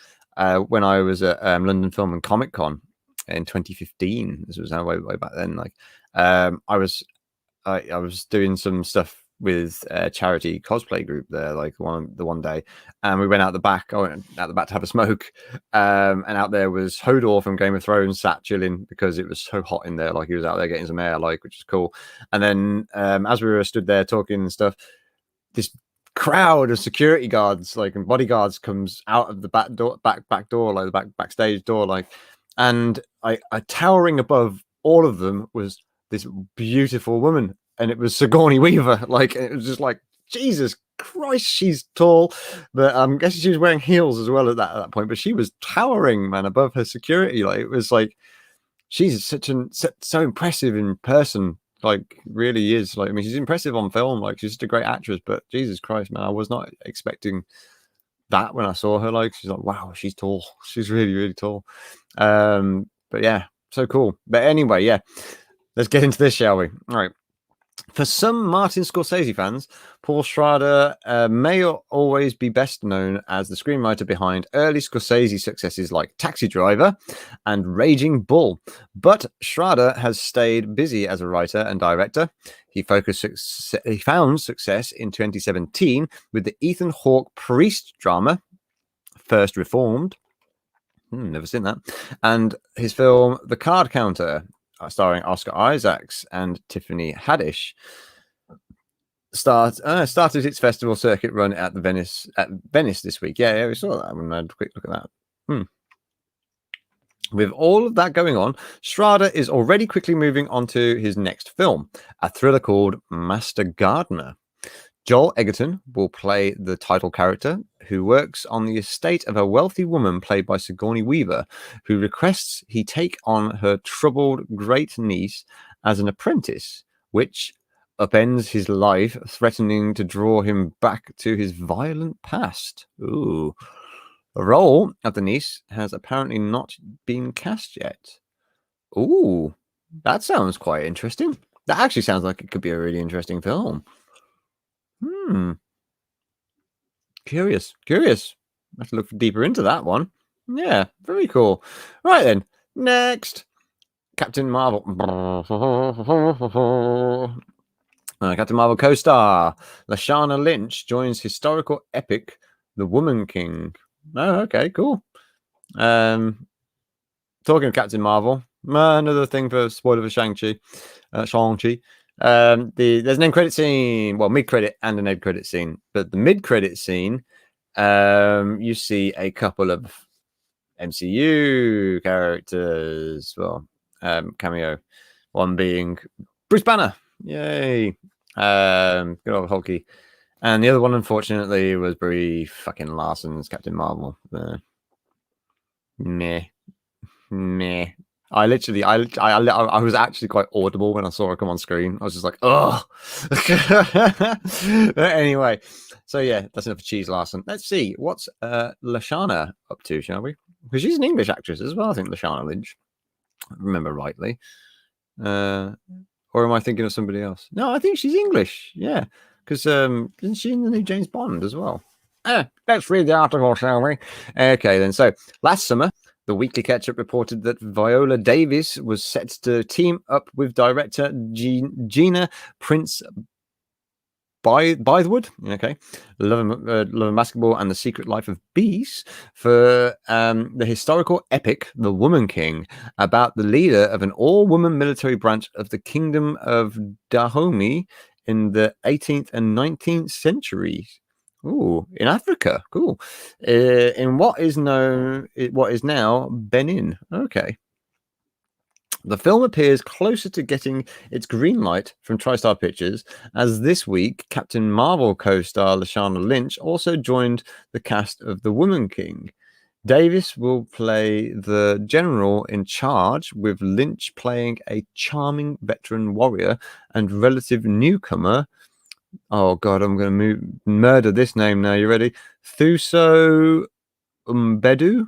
When I was at London Film and Comic Con in 2015. This was way back then. Like, I was doing some stuff with a charity cosplay group there, like the one day, and we went out the back. I went out the back to have a smoke, and out there was Hodor from Game of Thrones sat chilling because it was so hot in there. Like, he was out there getting some air, like, which is cool. And then as we were stood there talking and stuff, this crowd of security guards, like, and bodyguards, comes out of the back door, like the backstage door, like, and I towering above all of them was this beautiful woman, and it was Sigourney Weaver. Like, it was just like, Jesus Christ, she's tall, but I'm guessing she was wearing heels as well at that point. But she was towering, man, above her security. Like, it was like, she's so impressive in person. Like, really is. Like, I mean, she's impressive on film. Like, she's just a great actress. But Jesus Christ, man, I was not expecting that when I saw her. Like, she's like, wow, she's tall. She's really, really tall. But yeah, so cool. But anyway, yeah, let's get into this, shall we? All right. For some Martin Scorsese fans, Paul Schrader may always be best known as the screenwriter behind early Scorsese successes like Taxi Driver and Raging Bull. But Schrader has stayed busy as a writer and director. He found success in 2017 with the Ethan Hawke priest drama, First Reformed. Never seen that. And his film The Card Counter, starring Oscar Isaacs and Tiffany Haddish, started its festival circuit run at Venice this week. Yeah, we saw that when I had a quick look at that. With all of that going on, Schrader is already quickly moving on to his next film, a thriller called Master Gardener. Joel Egerton will play the title character, who works on the estate of a wealthy woman played by Sigourney Weaver, who requests he take on her troubled great niece as an apprentice, which upends his life, threatening to draw him back to his violent past. Ooh. The role of the niece has apparently not been cast yet. Ooh, that sounds quite interesting. That actually sounds like it could be a really interesting film. Curious. I have to look deeper into that one. Yeah, very cool. Right then, next, Captain Marvel. Captain Marvel co-star Lashana Lynch joins historical epic The Woman King. Oh, okay, cool. Talking of Captain Marvel, another thing for spoiler for Shang-Chi. There's an end credit scene, well, mid-credit and an end credit scene, but the mid-credit scene, you see a couple of MCU characters, cameo, one being Bruce Banner, yay, good old Hulky, and the other one, unfortunately, was Brie fucking Larson's Captain Marvel. Meh. I was actually quite audible when I saw her come on screen. I was just like, oh. But anyway, so yeah, that's enough of Cheese Larson. Let's see what's Lashana up to, shall we? Because she's an English actress as well, I think, Lashana Lynch. I remember rightly. Or am I thinking of somebody else? No, I think she's English. Yeah, because isn't she in the new James Bond as well? Let's read the article, shall we? Okay, then. So last summer, the Weekly Catch-Up reported that Viola Davis was set to team up with director Gina Prince Bythewood, Love and Basketball and The Secret Life of Bees, for the historical epic The Woman King, about the leader of an all-woman military branch of the Kingdom of Dahomey in the 18th and 19th centuries. Ooh, in Africa. Cool. In what is now Benin. Okay. The film appears closer to getting its green light from TriStar Pictures, as this week Captain Marvel co-star Lashana Lynch also joined the cast of The Woman King. Davis will play the general in charge, with Lynch playing a charming veteran warrior and relative newcomer. Oh God, I'm going to murder this name now. You ready? Thuso Umbedu.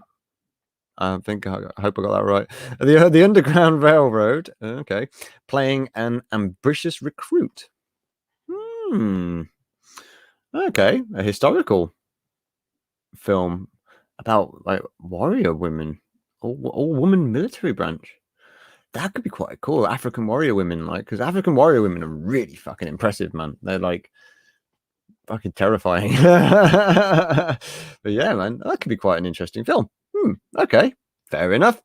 I hope I got that right. The Underground Railroad. Okay, playing an ambitious recruit. Okay, a historical film about like warrior women, all woman military branch. That could be quite cool. African warrior women, like, because African warrior women are really fucking impressive, man. They're like fucking terrifying. But yeah, man, that could be quite an interesting film. Okay, fair enough.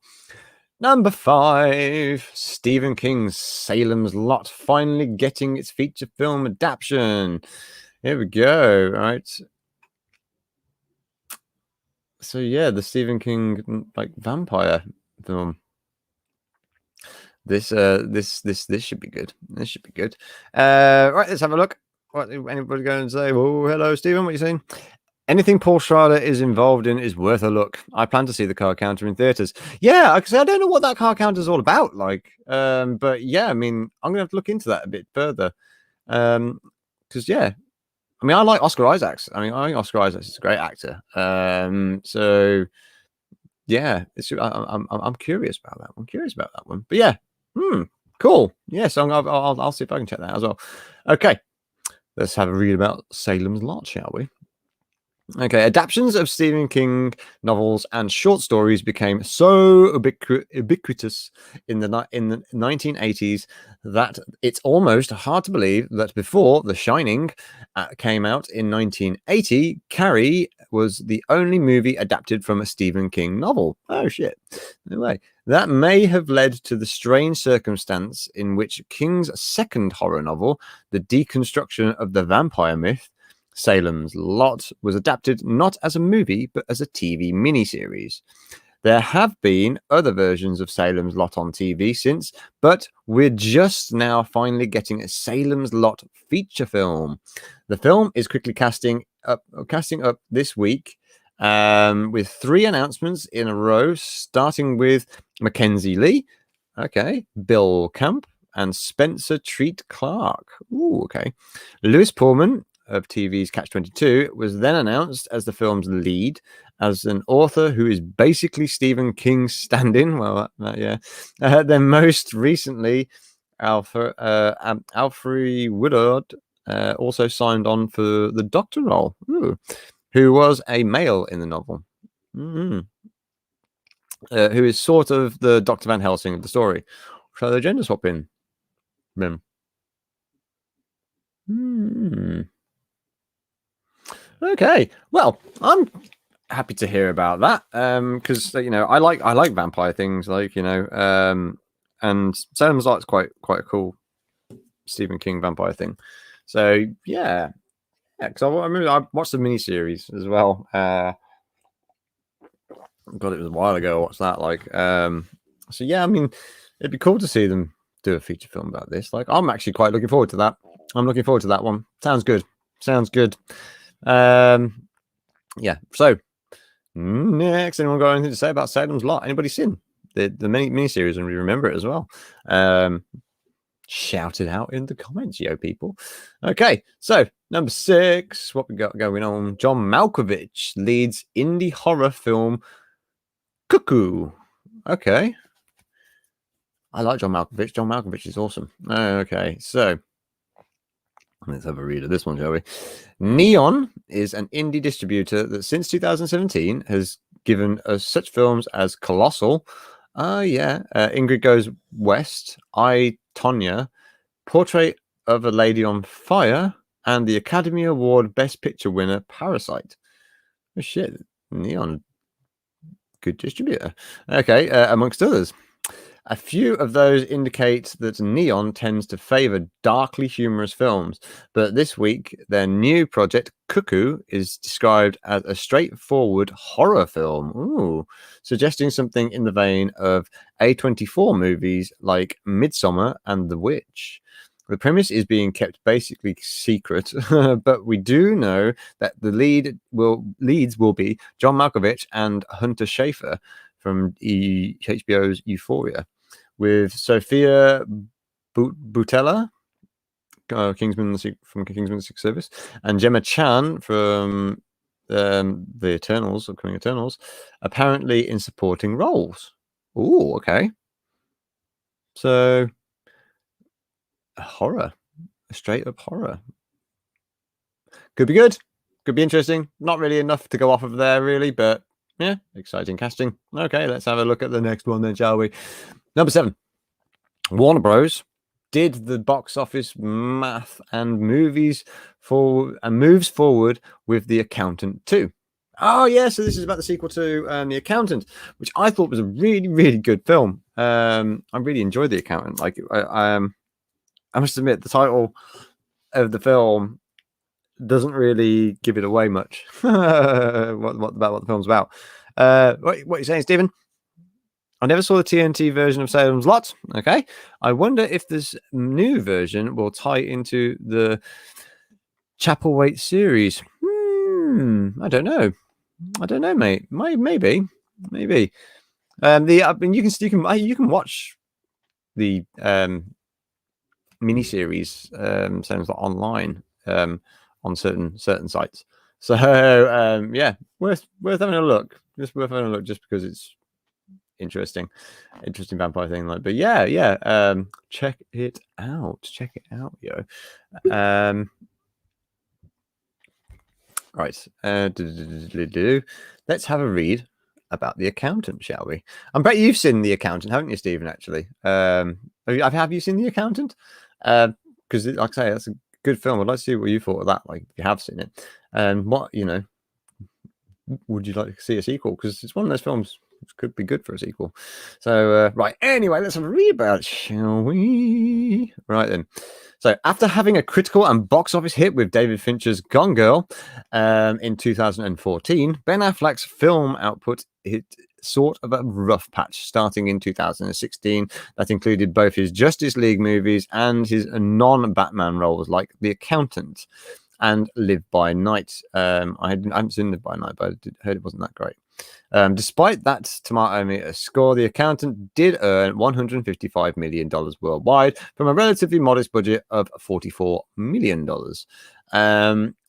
Number 5, Stephen King's Salem's Lot finally getting its feature film adaptation. Here we go. All right. So yeah, the Stephen King like vampire film. This should be good. This should be good. Right, let's have a look. What anybody going to say? Oh, hello, Stephen. What are you saying? Anything Paul Schrader is involved in is worth a look. I plan to see the car counter in theaters. Yeah, because I don't know what that car counter is all about. Like, but yeah, I mean, I'm gonna have to look into that a bit further. Because yeah, I mean, I like Oscar Isaacs. I think Oscar Isaacs is a great actor. So yeah, I'm curious about that. I'm curious about that one. But yeah, cool. Yeah, so I'll see if I can check that out as well. Okay, let's have a read about Salem's Lot, shall we? Okay, adaptations of Stephen King novels and short stories became so ubiquitous in the 1980s that it's almost hard to believe that before The Shining came out in 1980, Carrie was the only movie adapted from a Stephen King novel. Oh shit! No way. That may have led to the strange circumstance in which King's second horror novel, The Deconstruction of the Vampire Myth, Salem's Lot, was adapted not as a movie but as a TV miniseries. There have been other versions of Salem's Lot on TV since, but we're just now finally getting a Salem's Lot feature film. The film is quickly casting up this week, with 3 announcements in a row, starting with Mackenzie Lee, okay, Bill Camp, and Spencer Treat Clark. Ooh, okay. Lewis Pullman of TV's Catch-22 was then announced as the film's lead, as an author who is basically Stephen King's stand-in. Well, yeah. Then most recently, Alfred Woodard also signed on for the Doctor role, who was a male in the novel, who is sort of the Dr. Van Helsing of the story. So the gender swap in. Okay, well, I'm happy to hear about that, because you know I like vampire things, like, you know, and Salem's Lot's quite a cool Stephen King vampire thing. So yeah, because I remember I watched the miniseries as well. God, it was a while ago. What's that like? So yeah, I mean, it'd be cool to see them do a feature film about this. Like, I'm actually quite looking forward to that. I'm looking forward to that one. Sounds good. Yeah, so next, anyone got anything to say about Salem's Lot? Anybody seen the miniseries and remember it as well? Shout it out in the comments, yo people. Okay, so number 6, what we got going on? John Malkovich leads indie horror film Cuckoo. Okay, I like John Malkovich. John Malkovich is awesome. Okay, so let's have a read of this one, shall we? Neon is an indie distributor that since 2017 has given us such films as Colossal, Ingrid Goes West, I, Tonya, Portrait of a Lady on Fire, and the Academy Award Best Picture winner Parasite. Oh shit, Neon, good distributor. Okay, amongst others. A few of those indicate that Neon tends to favor darkly humorous films, but this week their new project, Cuckoo, is described as a straightforward horror film, suggesting something in the vein of A24 movies like Midsommar and The Witch. The premise is being kept basically secret, but we do know that the leads will be John Malkovich and Hunter Schafer from HBO's Euphoria, with Sophia Boutella, Kingsman from Kingsman: Secret Service, and Gemma Chan from the Eternals, upcoming Eternals, apparently in supporting roles. Ooh, okay. So, horror, straight up horror. Could be good. Could be interesting. Not really enough to go off of there, really, but yeah, exciting casting. Okay, let's have a look at the next one then, shall we? Number 7. Warner Bros. Did the box office math and moves forward with The Accountant 2. Oh yeah, so this is about the sequel to The Accountant, which I thought was a really, really good film. I really enjoyed The Accountant. Like I must admit, the title of the film doesn't really give it away much. what the film's about? What are you saying, Stephen? I never saw the TNT version of Salem's Lot. Okay, I wonder if this new version will tie into the Chapelwaite series. I don't know. Mate. Maybe. You can watch the miniseries Salem's Lot online on certain sites. So yeah, worth having a look. Just worth having a look, just because it's interesting vampire thing. Like, but yeah. Check it out, yo. Right. Let's have a read about The Accountant, shall we? I bet you've seen The Accountant, haven't you, Stephen? Actually, have you seen The Accountant? Because, like I say, that's a good film. I'd like to see what you thought of that. Like, if you have seen it, and what would you like to see a sequel? Because it's one of those films which could be good for a sequel. So, right. Anyway, let's have a read about it, shall we? Right then. So, after having a critical and box office hit with David Fincher's Gone Girl in 2014, Ben Affleck's film output hit sort of a rough patch starting in 2016 that included both his Justice League movies and his non-Batman roles like The Accountant and Live by Night. I haven't seen Live by Night, but I heard it wasn't that great. Despite that tomato meter score, The Accountant did earn $155 million worldwide from a relatively modest budget of $44 million,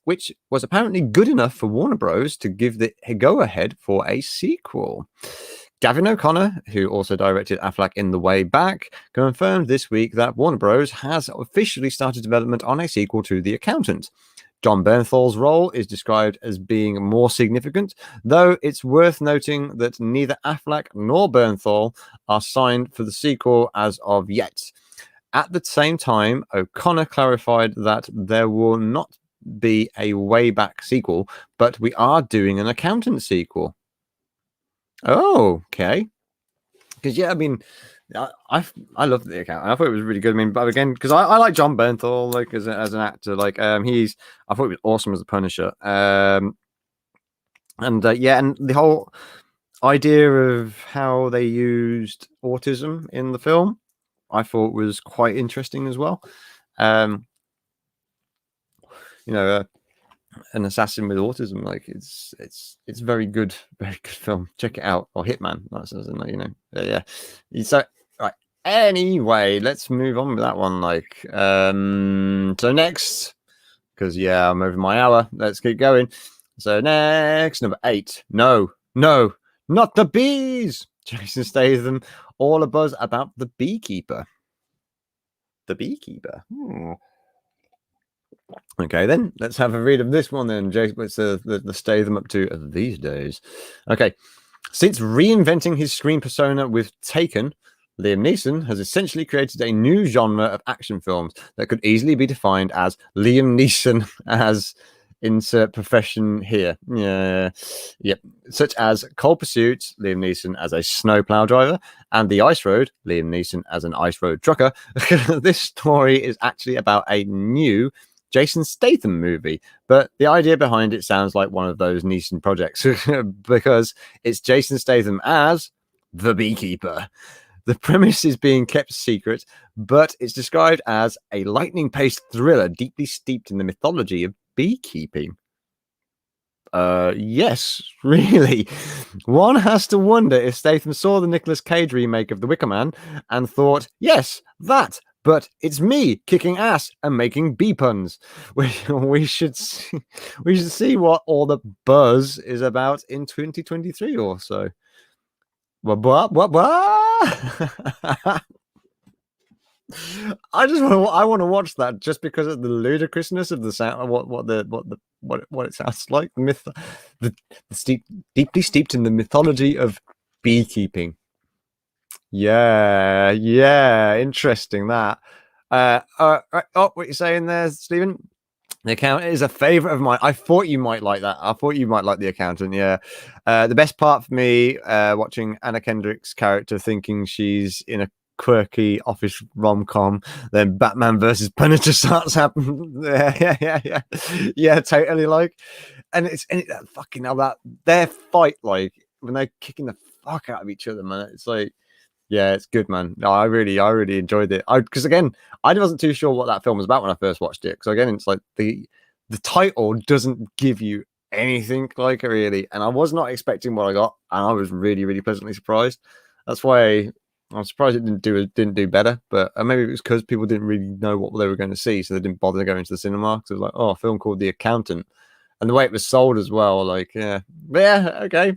which was apparently good enough for Warner Bros. To give the go-ahead for a sequel. Gavin O'Connor, who also directed Affleck in The Way Back, confirmed this week that Warner Bros. Has officially started development on a sequel to The Accountant. John Bernthal's role is described as being more significant, though it's worth noting that neither Affleck nor Bernthal are signed for the sequel as of yet. At the same time, O'Connor clarified that there will not be a Way Back sequel, but we are doing an Accountant sequel. Oh, okay. Because, yeah, I mean, I loved The Accountant. I thought it was really good. I mean, but again, because I like John Bernthal, like as an actor, like I thought he was awesome as the Punisher. And the whole idea of how they used autism in the film, I thought was quite interesting as well. An assassin with autism, like it's very good film. Check it out. Or Hitman, yeah. So right, anyway, let's move on with that one. Like so next, because I'm over my hour, let's keep going. So next, number 8. No, not the bees. Jason Statham, all a buzz about The Beekeeper. Okay, then let's have a read of this one. Then, Jason, let's the Statham up to these days. Okay, since reinventing his screen persona with Taken, Liam Neeson has essentially created a new genre of action films that could easily be defined as Liam Neeson as Insert profession here. Yeah, yep. Such as Cold Pursuit, Liam Neeson as a snowplow driver, and The Ice Road, Liam Neeson as an ice road trucker. This story is actually about a new Jason Statham movie, but the idea behind it sounds like one of those Neeson projects because it's Jason Statham as the beekeeper. The premise is being kept secret, but it's described as a lightning-paced thriller deeply steeped in the mythology of beekeeping. Yes, really. One has to wonder if Statham saw the Nicolas Cage remake of The Wicker Man and thought, yes, that, but it's me kicking ass and making bee puns. We should see what all the buzz is about in 2023 or so. What? I want to watch that just because of the ludicrousness of the sound, what it sounds like. The deeply steeped in the mythology of beekeeping. Yeah, interesting that. What you're saying there, Stephen? The Accountant is a favorite of mine. I thought you might like that. I thought you might like The Accountant. Yeah. The best part for me, watching Anna Kendrick's character thinking she's in a quirky office rom-com, then Batman versus Punisher starts happening. Yeah, totally. Like, and that fucking hell, that their fight, like when they're kicking the fuck out of each other, man. It's like, yeah, it's good, man. No, I really enjoyed it. Because again, I wasn't too sure what that film was about when I first watched it. Because again, it's like the title doesn't give you anything like it really, and I was not expecting what I got, and I was really pleasantly surprised. That's why I'm surprised it didn't do better. But maybe it was because people didn't really know what they were going to see, so they didn't bother going to the cinema. Because it was like, oh, a film called The Accountant, and the way it was sold as well. Like, yeah, but yeah, okay,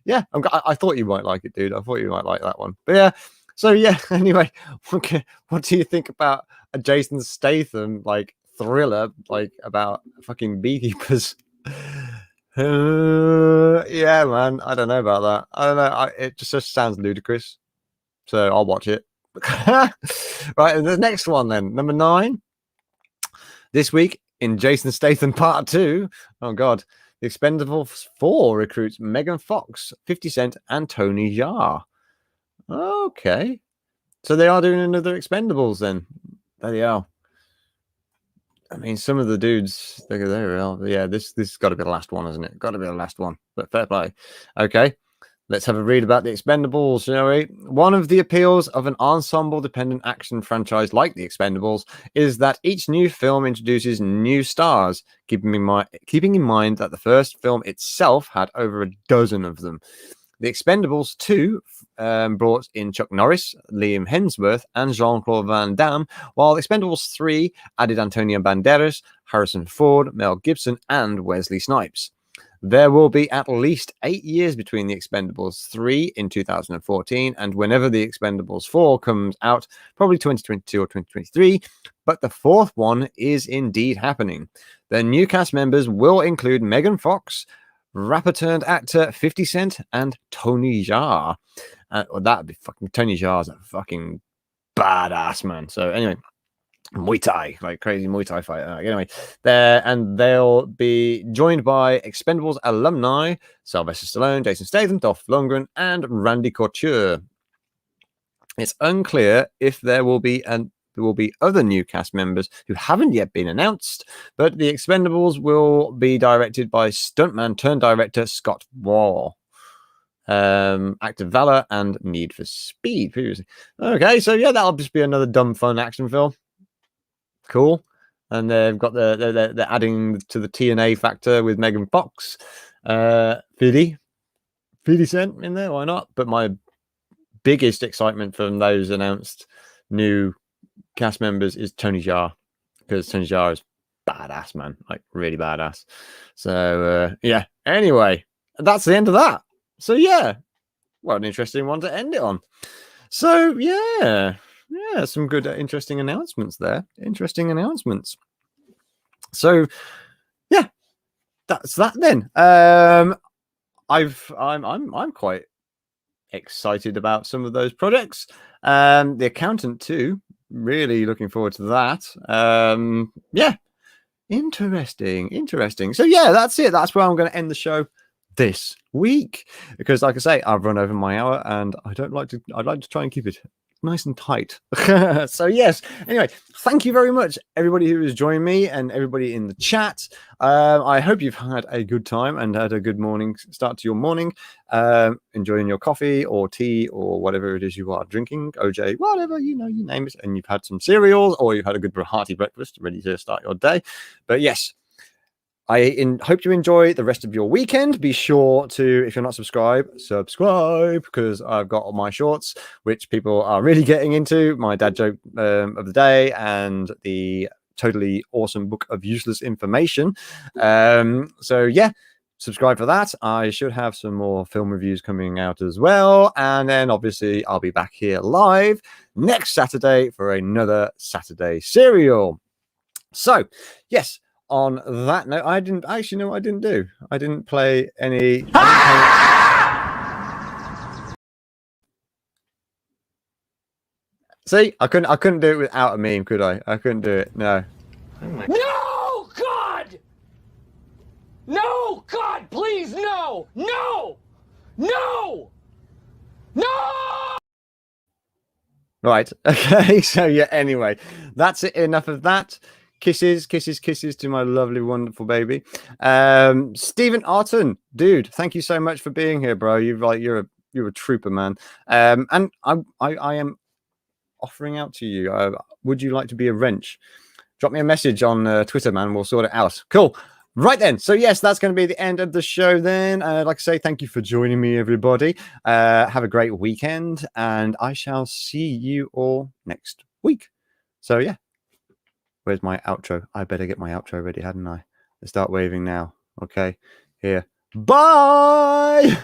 yeah. I thought you might like it, dude. I thought you might like that one. But yeah, so yeah. Anyway, okay, what do you think about a Jason Statham like thriller, like about fucking beekeepers? Yeah, man. I don't know about that. I don't know. It just sounds ludicrous. So I'll watch it. Right, and the next one then, number 9. This week in Jason Statham Part 2. Oh God, The Expendables 4 recruits Megan Fox, 50 Cent, and Tony Jaa. Okay, so they are doing another Expendables then. There they are. I mean, some of the dudes, there. Yeah, this has got to be the last one, isn't it? Got to be the last one. But fair play. Okay, let's have a read about the Expendables, shall we? One of the appeals of an ensemble-dependent action franchise like the Expendables is that each new film introduces new stars, keeping in mind that the first film itself had over a dozen of them. The Expendables 2 brought in Chuck Norris, Liam Hemsworth, and Jean-Claude Van Damme, while Expendables 3 added Antonio Banderas, Harrison Ford, Mel Gibson, and Wesley Snipes. There will be at least 8 years between the Expendables 3 in 2014 and whenever the Expendables 4 comes out, probably 2022 or 2023, but the fourth one is indeed happening. The new cast members will include Megan Fox, rapper turned actor 50 Cent, and Tony Jaa. That'd be fucking Tony Jaa's a fucking badass, man. So anyway, Muay Thai, like crazy Muay Thai fighter. Anyway, they'll be joined by Expendables alumni Sylvester Stallone, Jason Statham, Dolph Lundgren, and Randy Couture. It's unclear if there will be other new cast members who haven't yet been announced, but the Expendables will be directed by stuntman turned director Scott Wall. Act of Valor and Need for Speed previously. Okay, so yeah, that'll just be another dumb fun action film. Cool. And they've got they're adding to the TNA factor with Megan Fox, 50 Cent in there. Why not? But my biggest excitement from those announced new cast members is Tony Jaa, because Tony Jaa is badass, man, like really badass. So yeah. Anyway, that's the end of that. So yeah, what an interesting one to end it on. So yeah, some good, interesting announcements there. Interesting announcements. So yeah, that's that then. I'm quite excited about some of those projects. The Accountant too. Really looking forward to that. Yeah, Interesting. So yeah, that's it. That's where I'm going to end the show this week, because like I say, I've run over my hour and I'd like to try and keep it nice and tight. So yes, anyway, thank you very much everybody who has joined me and everybody in the chat. I hope you've had a good time and had a good morning start to your morning, enjoying your coffee or tea or whatever it is you are drinking, OJ, whatever, you name it, and you've had some cereals or you've had a good hearty breakfast ready to start your day. But yes, I hope you enjoy the rest of your weekend. Be sure to, if you're not subscribed, subscribe, because I've got all my shorts, which people are really getting into. My dad joke of the day and the totally awesome book of useless information. So yeah, subscribe for that. I should have some more film reviews coming out as well. And then obviously I'll be back here live next Saturday for another Saturday serial. So yes, on that note, I didn't actually know what I didn't do. I didn't play any. See, I couldn't do it without a meme, could I? I couldn't do it. No. No, God! No, God, please, no! No! No! No! Right. Okay. So yeah. Anyway, that's it. Enough of that. Kisses to my lovely, wonderful baby. Stephen Arton, dude, thank you so much for being here, bro. You're a trooper, man. And I am offering out to you. Would you like to be a wrench? Drop me a message on Twitter, man. We'll sort it out. Cool. Right then. So yes, that's going to be the end of the show then. Like I say, thank you for joining me, everybody. Have a great weekend, and I shall see you all next week. So yeah. Where's my outro? I better get my outro ready, hadn't I? Let's start waving now. Okay. Here. Bye!